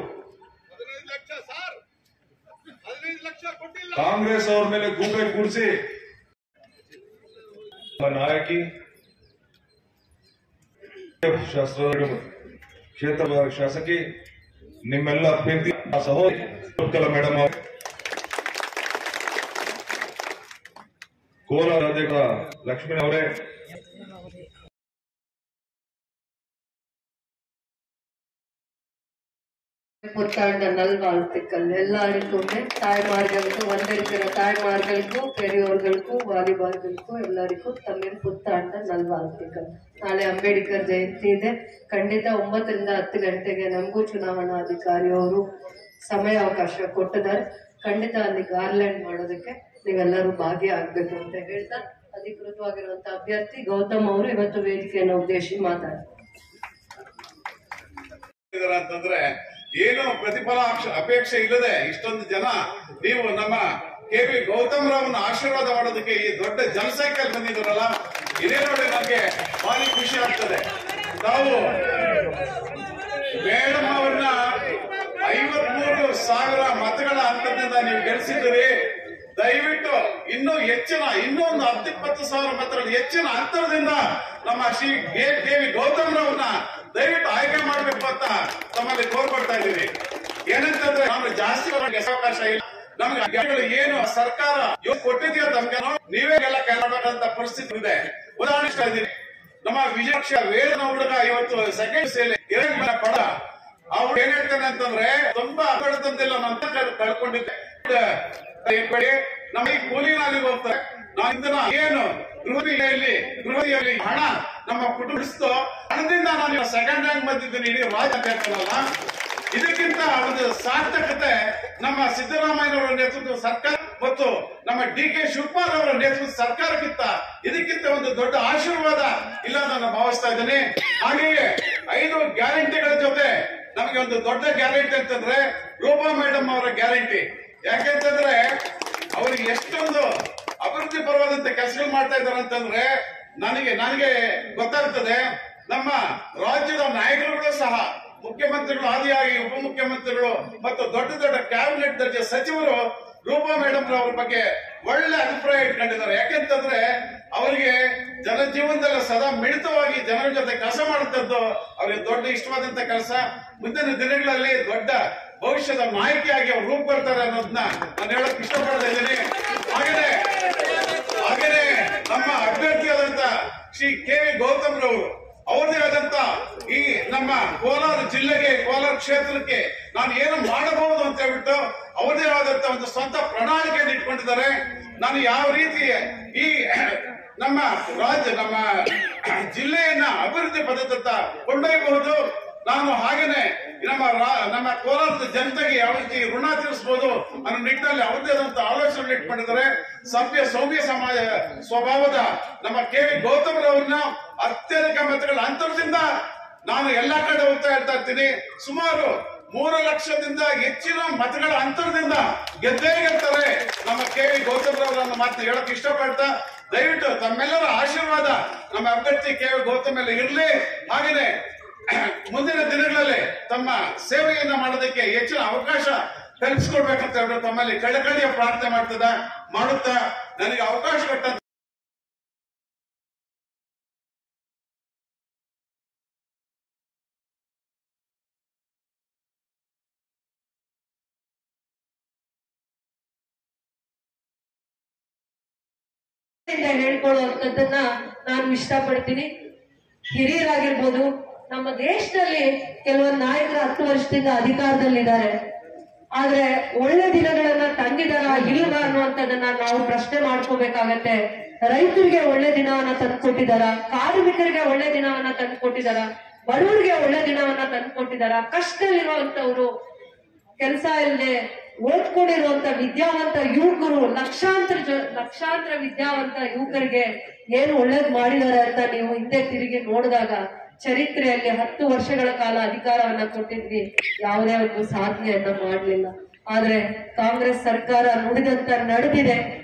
15 ಲಕ್ಷ ಕಾಂಗ್ರೆಸ್ ಅವ್ರ ಮೇಲೆ ಗೂಬೆ ಕೂಡಿಸಿ ನಾಯಕಿ ಕ್ಷೇತ್ರದ ಶಾಸಕಿ ನಿಮ್ಮೆಲ್ಲ ಪ್ರೀತಿ ಸಹೋದರಿ ಮೇಡಮ್ ಕೋಲಾರ ಅಧ್ಯಕ್ಷ ಲಕ್ಷ್ಮೀ ಅವರೇ, புத்தாண்டு நல்வாழ்த்துக்கள் எல்லாருக்குமே, தாய்மார்களுக்கும், வந்திருக்கிற தாய்மார்களுக்கும், பெரியோர்களுக்கும், வாலிபார்களுக்கும் ಎಲ್ಲರಿಗೂ ತಮ್ಮ ಪುತ್ತಾಂಡ ನಲ್ವಾಳ್ತುಕಲ್. ನಾಳೆ ಅಂಬೇಡ್ಕರ್ ಜಯಂತಿ ಇದೆ. ಖಂಡಿತ 9 ರಿಂದ 10 ಗಂಟೆಗೆ ನಮಗೂ ಚುನಾವಣಾಧಿಕಾರಿ ಅವರು ಸಮಯ ಅವಕಾಶ ಕೊಟ್ಟಿದ್ದಾರೆ. ಖಂಡಿತ ಅಲ್ಲಿ ಗಾರ್ಲ್ಯಾಂಡ್ ಮಾಡೋದಕ್ಕೆ ನೀವೆಲ್ಲರೂ ಭಾಗಿಯಾಗಬೇಕು ಅಂತ ಹೇಳ್ತಾ, ಅಧಿಕೃತವಾಗಿರುವಂತಹ ಅಭ್ಯರ್ಥಿ ಗೌತಮ್ ಅವರು ಇವತ್ತು ವೇದಿಕೆಯನ್ನು ಉದ್ದೇಶಿಸಿ ಮಾತಾಡ್ತಾರೆ. ಅಂತಂದ್ರೆ ಏನು ಪ್ರತಿಫಲ ಅಪೇಕ್ಷೆ ಇಲ್ಲದೆ ಇಷ್ಟೊಂದು ಜನ ನೀವು ನಮ್ಮ ಕೆ.ವಿ. ಗೌತಮ್ ರಾವ್ನ ಆಶೀರ್ವಾದ ಮಾಡೋದಕ್ಕೆ ಈ ದೊಡ್ಡ ಜನಸಂಖ್ಯೆಯಲ್ಲಿ ಬಂದಿದ್ದಾರಲ್ಲ, ಇದೇ ನೋಡಿ ನನಗೆ ಭಾರಿ ಖುಷಿ ಆಗ್ತದೆ. ನಾವು ಮೇಡಮ್ ಅವ್ರನ್ನ 53,000 ಮತಗಳ ಅಂತರದಿಂದ ನೀವು ಗೆಲ್ಲಿಸಿದ್ದೀರಿ. ದಯವಿಟ್ಟು ಇನ್ನೂ ಒಂದು 10-20,000 ಮತಗಳ ಹೆಚ್ಚಿನ ಅಂತರದಿಂದ ನಮ್ಮ ಶ್ರೀ ಕೆ.ವಿ. ಗೌತಮ್ ರಾವ್ನ ದಯವಿಟ್ಟು ಆಯ್ಕೆ ಮಾಡಬೇಕು ಅಂತ ತಮ್ಮಲ್ಲಿ ಕೋರ್ಕೊಡ್ತಾ ಇದ್ದೀವಿ. ಏನಂತಂದ್ರೆ ನಮ್ಗೆ ಜಾಸ್ತಿ ಅವಕಾಶ ಇಲ್ಲ. ನಮ್ಗೆ ಏನು ಸರ್ಕಾರ ಕೊಟ್ಟಿದೆಯೋ ನಮ್ಗೆ ನೀವೇ ಎಲ್ಲ ಕೇಳಬೇಕಂತ ಪರಿಸ್ಥಿತಿ ಇದೆ. ಉದಾಹರಣೆ ಇದ್ದೀನಿ, ನಮ್ಮ ವಿಜಯಕ್ಷ ವೇದನ ಹುಡುಗ ಇವತ್ತು ಸೆಕೆಂಡ್ ಸೇಲೆ 2 ಪಡ ಅವ್ರು ಏನ್ ಹೇಳ್ತಾನೆ ಅಂತಂದ್ರೆ ತುಂಬಾ ಅಗಡದಂತೆಲ್ಲ ನಂತ ಕಳ್ಕೊಂಡಿದ್ದೆ. ನಮ್ಮ ಈ ಕೂಲಿ ನಾಲಿಗೆ ಹೋಗ್ತಾರೆ. ನಾನು ಇದನ್ನ ಏನು ಗೃಹದಲ್ಲಿ ಹಣ ನಮ್ಮ ಕುಟುಂಬಸ್ಥೋ ಹಣದಿಂದ ನಾನು ಸೆಕೆಂಡ್ ರ್ಯಾಂಕ್ ಬಂದಿದ್ದೀನಿ ಇಡೀ ರಾಜ್ಯ ಅಂತ ಹೇಳ್ತಾರಲ್ಲ, ಇದಕ್ಕಿಂತ ಒಂದು ಸಾರ್ಥಕತೆ ನಮ್ಮ ಸಿದ್ದರಾಮಯ್ಯನವರ ನೇತೃತ್ವದ ಸರ್ಕಾರ ಮತ್ತು ನಮ್ಮ ಡಿ.ಕೆ. ಶಿವಕುಮಾರ್ ಅವರ ನೇತೃತ್ವದ ಸರ್ಕಾರಕ್ಕಿಂತ ಇದಕ್ಕಿಂತ ಒಂದು ದೊಡ್ಡ ಆಶೀರ್ವಾದ ಇಲ್ಲ ನಾನು ಭಾವಿಸ್ತಾ ಇದ್ದೇನೆ. ಹಾಗೆಯೇ 5 ಗ್ಯಾರಂಟಿಗಳ ಜೊತೆ ನಮಗೆ ಒಂದು ದೊಡ್ಡ ಗ್ಯಾರಂಟಿ ಅಂತಂದ್ರೆ ರೂಪಾ ಮೇಡಮ್ ಅವರ ಗ್ಯಾರಂಟಿ. ಯಾಕೆಂತಂದ್ರೆ ಅವ್ರಿಗೆ ಎಷ್ಟೊಂದು ಅಭಿವೃದ್ಧಿ ಪರವಾದಂತ ಕೆಲಸಗಳು ಮಾಡ್ತಾ ಇದ್ದಾರೆ ಅಂತಂದ್ರೆ ನನಗೆ ಗೊತ್ತಾಗ್ತದೆ. ನಮ್ಮ ರಾಜ್ಯದ ನಾಯಕರುಗಳು ಸಹ ಮುಖ್ಯಮಂತ್ರಿಗಳು ಆದಿಯಾಗಿ ಉಪಮುಖ್ಯಮಂತ್ರಿಗಳು ಮತ್ತು ದೊಡ್ಡ ದೊಡ್ಡ ಕ್ಯಾಬಿನೆಟ್ ದರ್ಜೆ ಸಚಿವರು ರೂಪಾ ಮೇಡಮ್ ಅವರ ಬಗ್ಗೆ ಒಳ್ಳೆ ಅಭಿಪ್ರಾಯ ಇಟ್ಕೊಂಡಿದ್ದಾರೆ. ಯಾಕೆಂತಂದ್ರೆ ಅವರಿಗೆ ಜನಜೀವನದಲ್ಲಿ ಸದಾ ಮಿಳಿತವಾಗಿ ಜನರ ಜೊತೆ ಕೆಲಸ ಮಾಡುತ್ತದ್ದು ಅವರಿಗೆ ದೊಡ್ಡ ಇಷ್ಟವಾದಂತ ಕೆಲಸ. ಮುಂದಿನ ದಿನಗಳಲ್ಲಿ ದೊಡ್ಡ ಭವಿಷ್ಯದ ನಾಯಕಿಯಾಗಿ ಅವರು ರೂಪ ಬರ್ತಾರೆ ಅನ್ನೋದನ್ನ ನಾನು ಹೇಳಕ್ ಇಷ್ಟಪಡ್ತಾ ಇದ್ದೀನಿ. ಹಾಗೇನೆ ನಮ್ಮ ಅಭ್ಯರ್ಥಿಯಾದಂತ ಶ್ರೀ ಕೆ.ವಿ. ಗೌತಮ್ ರವರು ಅವರದೇ ಆದಂತ ಈ ನಮ್ಮ ಕೋಲಾರ ಜಿಲ್ಲೆಗೆ, ಕೋಲಾರ ಕ್ಷೇತ್ರಕ್ಕೆ ನಾನು ಏನು ಮಾಡಬಹುದು ಅಂತ ಹೇಳ್ಬಿಟ್ಟು ಅವರದೇ ಆದಂತ ಒಂದು ಸ್ವಂತ ಪ್ರಣಾಳಿಕೆಯನ್ನು ಇಟ್ಕೊಂಡಿದ್ದಾರೆ. ನಾನು ಯಾವ ರೀತಿ ಈ ನಮ್ಮ ಜಿಲ್ಲೆಯನ್ನ ಅಭಿವೃದ್ಧಿ ಪದದತ್ತ ಕೊಂಡೊಯ್ಯಬಹುದು, ನಾನು ಹಾಗೇನೆ ನಮ್ಮ ಕೋಲಾರದ ಜನತೆಗೆ ಯಾವ ರೀತಿ ಋಣ ತೀರಿಸಬಹುದು ಅನ್ನೋ ನಿಟ್ಟಿನಲ್ಲಿ ಅವರದೇ ಆದಂತ ಆಲೋಚನೆ ಇಟ್ಕೊಂಡಿದ್ದಾರೆ. ಸೌಮ್ಯ ಸಮಾಜ ಸ್ವಭಾವದ ನಮ್ಮ ಕೆ.ವಿ. ಗೌತಮ್ ರವ್ರನ್ನ ಅತ್ಯಧಿಕ ಮತಗಳ ಅಂತರದಿಂದ ನಾನು ಎಲ್ಲಾ ಕಡೆ ಹೋಗ್ತಾ ಇರ್ತೀನಿ. ಸುಮಾರು 3 ಲಕ್ಷದಿಂದ ಹೆಚ್ಚಿನ ಮತಗಳ ಅಂತರದಿಂದ ಗೆದ್ದೇ ಗೆಲ್ತಾರೆ ನಮ್ಮ ಕೆ.ವಿ. ಗೌತಮ್ ರವರನ್ನ ಮಾತು ಹೇಳಕ್ ಇಷ್ಟಪಡ್ತಾ, ದಯವಿಟ್ಟು ತಮ್ಮೆಲ್ಲರ ಆಶೀರ್ವಾದ ನಮ್ಮ ಅಭ್ಯರ್ಥಿ ಕೆ.ವಿ. ಗೌತಮ್ ಮೇಲೆ ಇರಲಿ. ಹಾಗೆಯೇ ಮುಂದಿನ ದಿನಗಳಲ್ಲಿ ತಮ್ಮ ಸೇವೆಯನ್ನ ಮಾಡೋದಕ್ಕೆ ಹೆಚ್ಚಿನ ಅವಕಾಶ ಕಲ್ಪಿಸಿಕೊಡ್ಬೇಕಂತ ಹೇಳಿ ತಮ್ಮಲ್ಲಿ ಕಳಕಳಿಯ ಪ್ರಾರ್ಥನೆ ಮಾಡುತ್ತಾ ನನಗೆ ಅವಕಾಶ ಕೊಟ್ಟ ಹೇಳ್ಕೊಳ್ಳುವಂತದ್ದನ್ನ ನಾನು ಇಷ್ಟಪಡ್ತೀನಿ. ಹಿರಿಯರಾಗಿರ್ಬೋದು, ನಮ್ಮ ದೇಶದಲ್ಲಿ ಕೆಲವೊಂದು ನಾಯಕರು 10 ವರ್ಷದಿಂದ ಅಧಿಕಾರದಲ್ಲಿದ್ದಾರೆ. ಆದ್ರೆ ಒಳ್ಳೆ ದಿನಗಳನ್ನ ತಂದಿದಾರ ಇಲ್ವಾ ಅನ್ನುವಂಥದ್ದನ್ನ ನಾವು ಪ್ರಶ್ನೆ ಮಾಡ್ಕೋಬೇಕಾಗತ್ತೆ. ರೈತರಿಗೆ ಒಳ್ಳೆ ದಿನವನ್ನ ತಂದುಕೊಟ್ಟಿದಾರ, ಕಾರ್ಮಿಕರಿಗೆ ಒಳ್ಳೆ ದಿನವನ್ನ ತಂದುಕೊಟ್ಟಿದಾರ, ಬಡವರಿಗೆ ಒಳ್ಳೆ ದಿನವನ್ನ ತಂದುಕೊಟ್ಟಿದಾರ, ಕಷ್ಟದಲ್ಲಿರುವಂತವ್ರು, ಕೆಲಸ ಇಲ್ಲದೆ ಓದ್ಕೊಂಡಿರುವಂತ ವಿದ್ಯಾವಂತ ಯುವಕರು, ಲಕ್ಷಾಂತರ ವಿದ್ಯಾವಂತ ಯುವಕರಿಗೆ ಏನು ಒಳ್ಳೇದ್ ಮಾಡಿದ್ದಾರೆ ಅಂತ ನೀವು ಹಿಂದೆ ತಿರುಗಿ ನೋಡಿದಾಗ ಚರಿತ್ರೆಯಲ್ಲಿ 10 ವರ್ಷಗಳ ಕಾಲ ಅಧಿಕಾರವನ್ನ ಕೊಟ್ಟಿದ್ವಿ, ಯಾವುದೇ ಒಂದು ಸಾಧನೆಯನ್ನ ಮಾಡಲಿಲ್ಲ. ಆದ್ರೆ ಕಾಂಗ್ರೆಸ್ ಸರ್ಕಾರ ನುಡಿದಂತ ನಡೆದಿದೆ.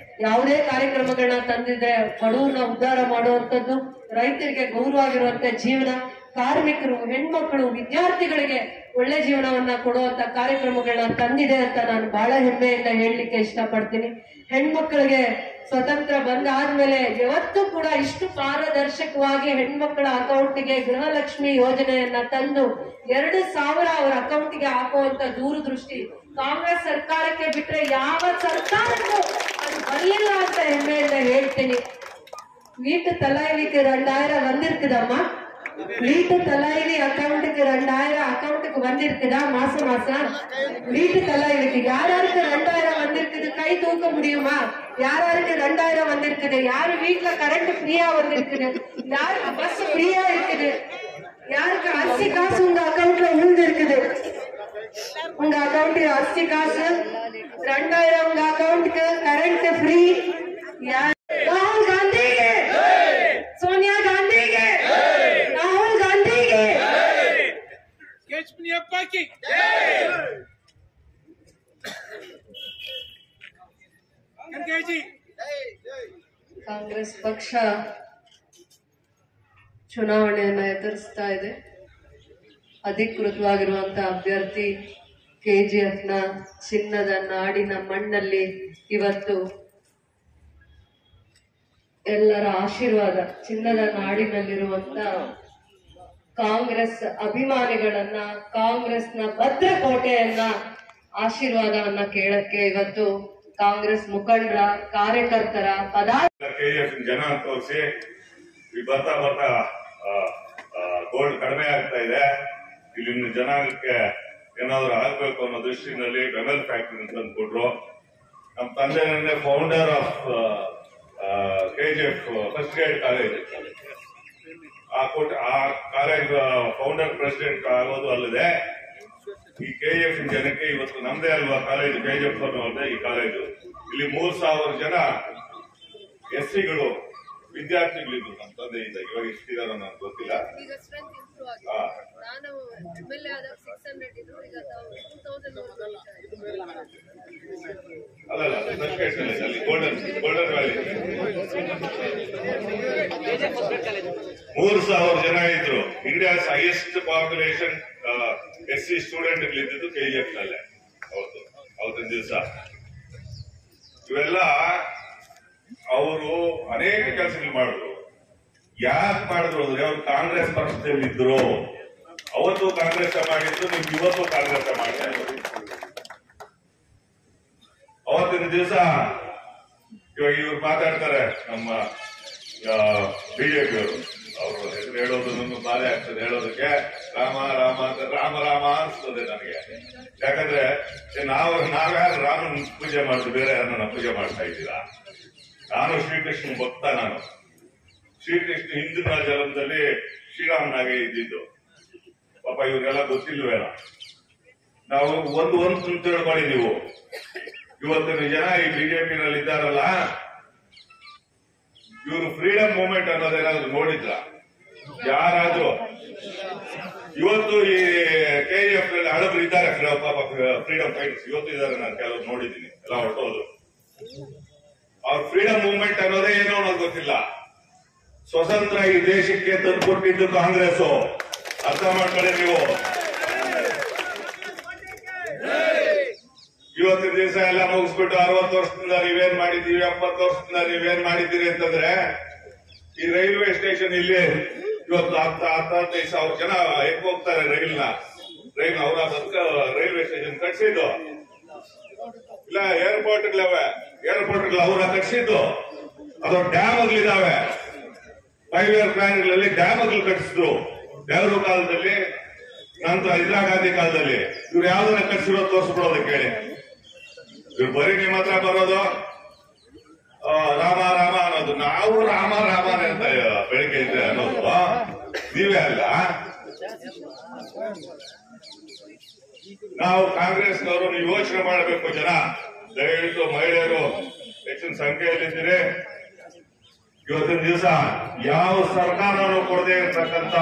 ಯಾವುದೇ ಕಾರ್ಯಕ್ರಮಗಳನ್ನ ತಂದಿದ್ರೆ ಬಡವರನ್ನ ಉದ್ಧಾರ ಮಾಡುವಂತದ್ದು, ರೈತರಿಗೆ ಗೌರವ ಆಗಿರುವಂತ ಜೀವನ, ಕಾರ್ಮಿಕರು, ಹೆಣ್ಮಕ್ಳು, ವಿದ್ಯಾರ್ಥಿಗಳಿಗೆ ಒಳ್ಳೆ ಜೀವನವನ್ನ ಕೊಡುವಂತ ಕಾರ್ಯಕ್ರಮಗಳನ್ನ ತಂದಿದೆ ಅಂತ ನಾನು ಬಹಳ ಹೆಮ್ಮೆಯಿಂದ ಹೇಳಲಿಕ್ಕೆ ಇಷ್ಟಪಡ್ತೀನಿ. ಹೆಣ್ಮಕ್ಳಿಗೆ ಸ್ವತಂತ್ರ ಬಂದಾದ್ಮೇಲೆ ಯಾವತ್ತೂ ಕೂಡ ಇಷ್ಟು ಪಾರದರ್ಶಕವಾಗಿ ಹೆಣ್ಮಕ್ಳ ಅಕೌಂಟ್ಗೆ ಗೃಹಲಕ್ಷ್ಮಿ ಯೋಜನೆಯನ್ನ ತಂದು 2,000 ಅವರ ಅಕೌಂಟ್ಗೆ ಹಾಕುವಂತ ದೂರದೃಷ್ಟಿ ಕಾಂಗ್ರೆಸ್ ಸರ್ಕಾರಕ್ಕೆ ಬಿಟ್ರೆ ಯಾವ ಸರ್ಕಾರಕ್ಕೂ ಅದು ಬರಲಿಲ್ಲ ಅಂತ ಹೆಮ್ಮೆಯಿಂದ ಹೇಳ್ತೀನಿ. வீட்டு தலைவிக்கு 2000 வந்திருக்குதாம்மா? வீட்டு தலைவி அக்கௌண்ட்டுக்கு 2000 அக்கௌண்ட்டுக்கு வந்திருக்குதா மாசம் மாசம்? வீட்டு தலைவிக்கு யாராருக்கு 2000 வந்திருக்குது கை தூக்க முடியுமா? யாராருக்கு 2000 வந்திருக்குது? யாரு வீட்டுல கரண்ட் ஃப்ரீயா வந்திருக்குது? யாருக்கு பஸ் ஃப்ரீயா இருக்குது? யாருக்கு 80 காசு உங்க அக்கௌண்ட்ல விழுந்து இருக்குது? உங்க அக்கௌண்ட்டுக்கு 80 காசு 2000 உங்க அக்கௌண்ட்டுக்கு கரண்ட் ஃப்ரீ. राहुल गांधी के, सोनिया गांधी के, राहुल गांधी के, केशवप्पा की ಕಾಂಗ್ರೆಸ್ ಪಕ್ಷ ಚುನಾವಣೆಯನ್ನ ಎದುರಿಸ್ತಾ ಇದೆ. ಅಧಿಕೃತವಾಗಿರುವಂತಹ ಅಭ್ಯರ್ಥಿ KGF ನ ಚಿನ್ನದ ನಾಡಿನ ಮಣ್ಣಲ್ಲಿ ಇವತ್ತು ಎಲ್ಲರ ಆಶೀರ್ವಾದ, ಚಿನ್ನದ ನಾಡಿನಲ್ಲಿರುವಂತ ಕಾಂಗ್ರೆಸ್ ಅಭಿಮಾನಿಗಳನ್ನ, ಕಾಂಗ್ರೆಸ್ನ ಭದ್ರಕೋಟೆಯನ್ನ ಆಶೀರ್ವಾದವನ್ನ ಕೇಳಕ್ಕೆ ಇವತ್ತು ಕಾಂಗ್ರೆಸ್ ಮುಖಂಡರ, ಕಾರ್ಯಕರ್ತರ KGF ಜನ ತೋರಿಸಿ ಬರ್ತಾ ಬರ್ತಾ ಗೋಲ್ಡ್ ಕಡಿಮೆ ಆಗ್ತಾ ಇದೆ. ಇಲ್ಲಿನ ಜನಾಂಗಕ್ಕೆ ಏನಾದ್ರು ಆಗ್ಬೇಕು ಅನ್ನೋ ದೃಷ್ಟಿನಲ್ಲಿ ಬೆಮೆಲ್ ಫ್ಯಾಕ್ಟರಿ ಅಂತ ಕೊಟ್ರು. ನಮ್ಮ ತಂದೆ founder of KGF first grade college, ಆ ಕಾಲೇಜ್ ಫೌಂಡರ್ ಪ್ರೆಸಿಡೆಂಟ್ ಆಗೋದು ಅಲ್ಲದೆ ಈ KGF ಜನಕ್ಕೆ ಇವತ್ತು ನಮ್ದೇ ಅಲ್ವಾ ಕಾಲೇಜ್, KGF ಅನ್ನೋದೇ ಈ ಕಾಲೇಜು. ಇಲ್ಲಿ 3,000 ಜನ SCಗಳು ವಿದ್ಯಾರ್ಥಿಗಳಿದ್ರು ನಮ್ಮ ತಂದೆಯಿಂದ. ಇವಾಗ ಎಷ್ಟಿದಾರೋ ನನಗೆ ಗೊತ್ತಿಲ್ಲ. ಅಲ್ಲಲ್ಲ, ಅಲ್ಲಿ ಗೋಲ್ಡನ್ ವ್ಯಾಲಿ 3,000 ಜನ ಇದ್ರು. India's highest population SC ಸ್ಟೂಡೆಂಟ್ಗಳಿದ್ದು KGF ನಲ್ಲೇ ಅವತ್ತಿನ ದಿವಸ. ಇವೆಲ್ಲ ಅವರು ಅನೇಕ ಕೆಲಸಗಳು ಮಾಡಿದ್ರು. ಯಾಕೆ ಮಾಡಿದ್ರು ಅಂದ್ರೆ ಅವ್ರು ಕಾಂಗ್ರೆಸ್ ಪಕ್ಷದಲ್ಲಿದ್ರು. ಅವತ್ತು ಕಾಂಗ್ರೆಸ್ ಮಾಡಿದ್ರು, ನೀವು ಇವತ್ತು ಕಾಂಗ್ರೆಸ್ ಮಾಡ್ತಾ ಇದ್ರು. ಅವತ್ತಿನ ದಿವಸ ಇವಾಗ ಇವ್ರು ಮಾತಾಡ್ತಾರೆ ನಮ್ಮ ಬಿಜೆಪಿಯವರು. ಅವರು ಹೆಸರು ಹೇಳೋದು ನನ್ನ ಬಾಧೆ ಆಗ್ತದೆ ಹೇಳೋದಕ್ಕೆ. ರಾಮ ರಾಮ ಅಂತ ರಾಮ ಅನ್ಸ್ತದೆ ನನಗೆ. ಯಾಕಂದ್ರೆ ನಾವ್ಯಾರು ರಾಮನ ಪೂಜೆ ಮಾಡಿದ್ರು, ಬೇರೆ ಯಾರನ್ನ ಪೂಜೆ ಮಾಡ್ತಾ ಇದ್ದೀರಾ? ನಾನು ಶ್ರೀಕೃಷ್ಣ ಭಕ್ತ. ನಾನು ಶ್ರೀಕೃಷ್ಣ ಹಿಂದಿನ ಜನ್ಮದಲ್ಲಿ ಶ್ರೀರಾಮನಾಗೆ ಇದ್ದಿದ್ದು. ಪಾಪ ಇವ್ರಿಗೆಲ್ಲ ಗೊತ್ತಿಲ್ವೇನ. ನಾವು ಒಂದು ತಿಳ್ಕೊಳ್ಳಿ ನೀವು. ಇವತ್ತಿನ ಜನ ಈ ಬಿಜೆಪಿನಲ್ಲಿ ಇದ್ದಾರಲ್ಲ, ಇವರು ಫ್ರೀಡಮ್ ಮೂವ್ಮೆಂಟ್ ಅನ್ನೋದೇನಾದ್ರು ನೋಡಿದ್ರ? ಯಾರಾದ್ರೂ ಇವತ್ತು ಈ KGF ನಲ್ಲಿ ಹಳಬರು ಇದ್ದಾರೆ, ಪಾಪ ಫ್ರೀಡಮ್ ಫೈಟರ್ಸ್ ಇವತ್ತು ಇದ್ದಾರೆ. ನಾನು ಕೆಲವರು ನೋಡಿದ್ದೀನಿ, ಎಲ್ಲ ಹೊರಟೋದು. ಅವ್ರ ಫ್ರೀಡಮ್ ಮೂವ್ಮೆಂಟ್ ಅನ್ನೋದೇ ಏನೋ ಅನ್ನೋದು ಗೊತ್ತಿಲ್ಲ. ಸ್ವತಂತ್ರ ಈ ದೇಶಕ್ಕೆ ತಂದುಕೊಟ್ಟಿದ್ದು ಕಾಂಗ್ರೆಸ್. ಅರ್ಥ ಮಾಡ್ಕೊಳ್ಳಿ ನೀವು. ಇವತ್ತಿನ ದಿವಸ ಎಲ್ಲ ಮುಗಿಸ್ಬಿಟ್ಟು 60 ವರ್ಷದಿಂದ ನೀವೇನ್ ಮಾಡಿದ್ದೀವಿ, 70 ವರ್ಷದಿಂದ ನೀವೇನ್ ಮಾಡಿದ್ದೀರಿ ಅಂತಂದ್ರೆ, ಈ ರೈಲ್ವೆ ಸ್ಟೇಷನ್ ಇಲ್ಲಿ ಇವತ್ತು 10,000-15,000 ಜನ ಹೆಂಗ್ ಹೋಗ್ತಾರೆ ರೈಲ್ ಅವರ ರೈಲ್ವೆ ಸ್ಟೇಷನ್ ಕಟ್ಸಿದ್ದು ಇಲ್ಲ. ಏರ್ಪೋರ್ಟ್ಗಳಿವೆ, ಏರ್ಪೋರ್ಟ್ಗಳು ಅವರ ಕಟ್ಸಿದ್ದು. ಅದು ಡ್ಯಾಮ್ಗಳಿದಾವೆ, 5 ಇಯರ್ ಪ್ಲಾನ್ಗಳಲ್ಲಿ ಡ್ಯಾಮ್ಗಳು ಕಟ್ಟಿಸಿದ್ರು ನೆಹರು ಕಾಲದಲ್ಲಿ, ನಂತರ ಇಂದಿರಾ ಗಾಂಧಿ ಕಾಲದಲ್ಲಿ. ಇವ್ರು ಯಾವ್ದನ್ನ ಕಟ್ಸಿರೋ ತೋರಿಸ್ಬಿಡೋದಕ್ಕೆ ಹೇಳಿ. ಇವ್ರು ಬರೀ ನಿಮ್ಮ ಹತ್ರ ಬರೋದು ರಾಮ ಅನ್ನೋದು. ನಾವು ರಾಮ ಅಂತ ಬೆಳಿಗ್ಗೆ ಇದ್ರೆ ಅನ್ನೋದು ನೀವೇ ಅಲ್ಲ. ನಾವು ಕಾಂಗ್ರೆಸ್ನವರು ನೀವು ಯೋಚನೆ ಮಾಡಬೇಕು. ಜನ ದಯವಿಟ್ಟು ಮಹಿಳೆಯರು ಹೆಚ್ಚಿನ ಸಂಖ್ಯೆಯಲ್ಲಿದ್ದೀರಿ. ಇವತ್ತಿನ ದಿವಸ ಯಾವ ಸರ್ಕಾರನೂ ಕೊಡದೇ ಇರತಕ್ಕಂತ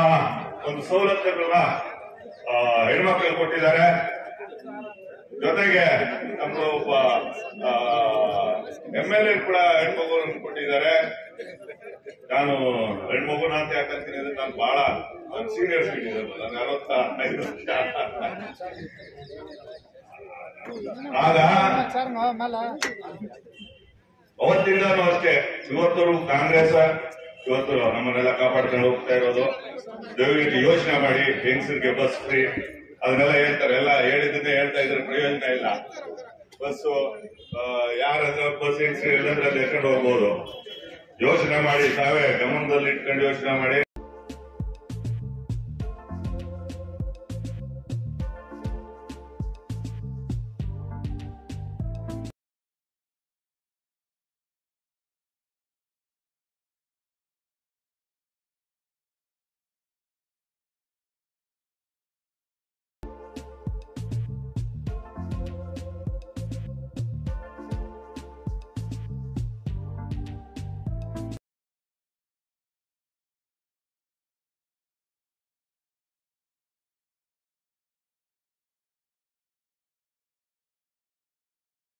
ಒಂದು ಸವಲತ್ತುಗಳನ್ನ ಹೆಣ್ಮಕ್ಳು ಕೊಟ್ಟಿದ್ದಾರೆ. ಜೊತೆಗೆ ನಮ್ಮ ಒಬ್ಬ MLA ಕೂಡ ಹೆಣ್ಮಗುವನ್ನು ಕೊಟ್ಟಿದ್ದಾರೆ. ನಾನು ಹೆಣ್ಮಗುನ ಅಂತ ಯಾಕಂತೀನಿ ಅಂದ್ರೆ ನಾನು ಬಹಳ ನಾನು ಸೀನಿಯರ್ ಸಿಟಿಸನ್, ನಾನು 65 ವರ್ಷ. ಆಗ ಅವತ್ತಿಂದಾನು ಅಷ್ಟೇ, ಇವತ್ತವರೆಗೂ ಕಾಂಗ್ರೆಸ್ ಇವತ್ತು ನಮ್ಮನ್ನೆಲ್ಲ ಕಾಪಾಡ್ಕೊಂಡು ಹೋಗ್ತಾ ಇರೋದು. ದಯವಿಟ್ಟು ಯೋಚನೆ ಮಾಡಿ, ಹೆಂಗಸರಿಗೆ ಬಸ್ ಫ್ರೀ ಅದನ್ನೆಲ್ಲ ಹೇಳ್ತಾರೆ, ಎಲ್ಲ ಹೇಳಿದ್ದನ್ನೇ ಹೇಳ್ತಾ ಇದ್ರೆ ಪ್ರಯೋಜನ ಇಲ್ಲ. ಬಸ್ಸು ಯಾರಾದ್ರೂ ಬಸ್ ಹೆಂಗಸರು ಎಲ್ಲದ್ರಲ್ಲಿ ಎತ್ಕೊಂಡು ಹೋಗ್ಬೋದು. ಯೋಚನೆ ಮಾಡಿ, ತಾವೇ ಗಮನದಲ್ಲಿ ಇಟ್ಕೊಂಡು ಯೋಚನೆ ಮಾಡಿ.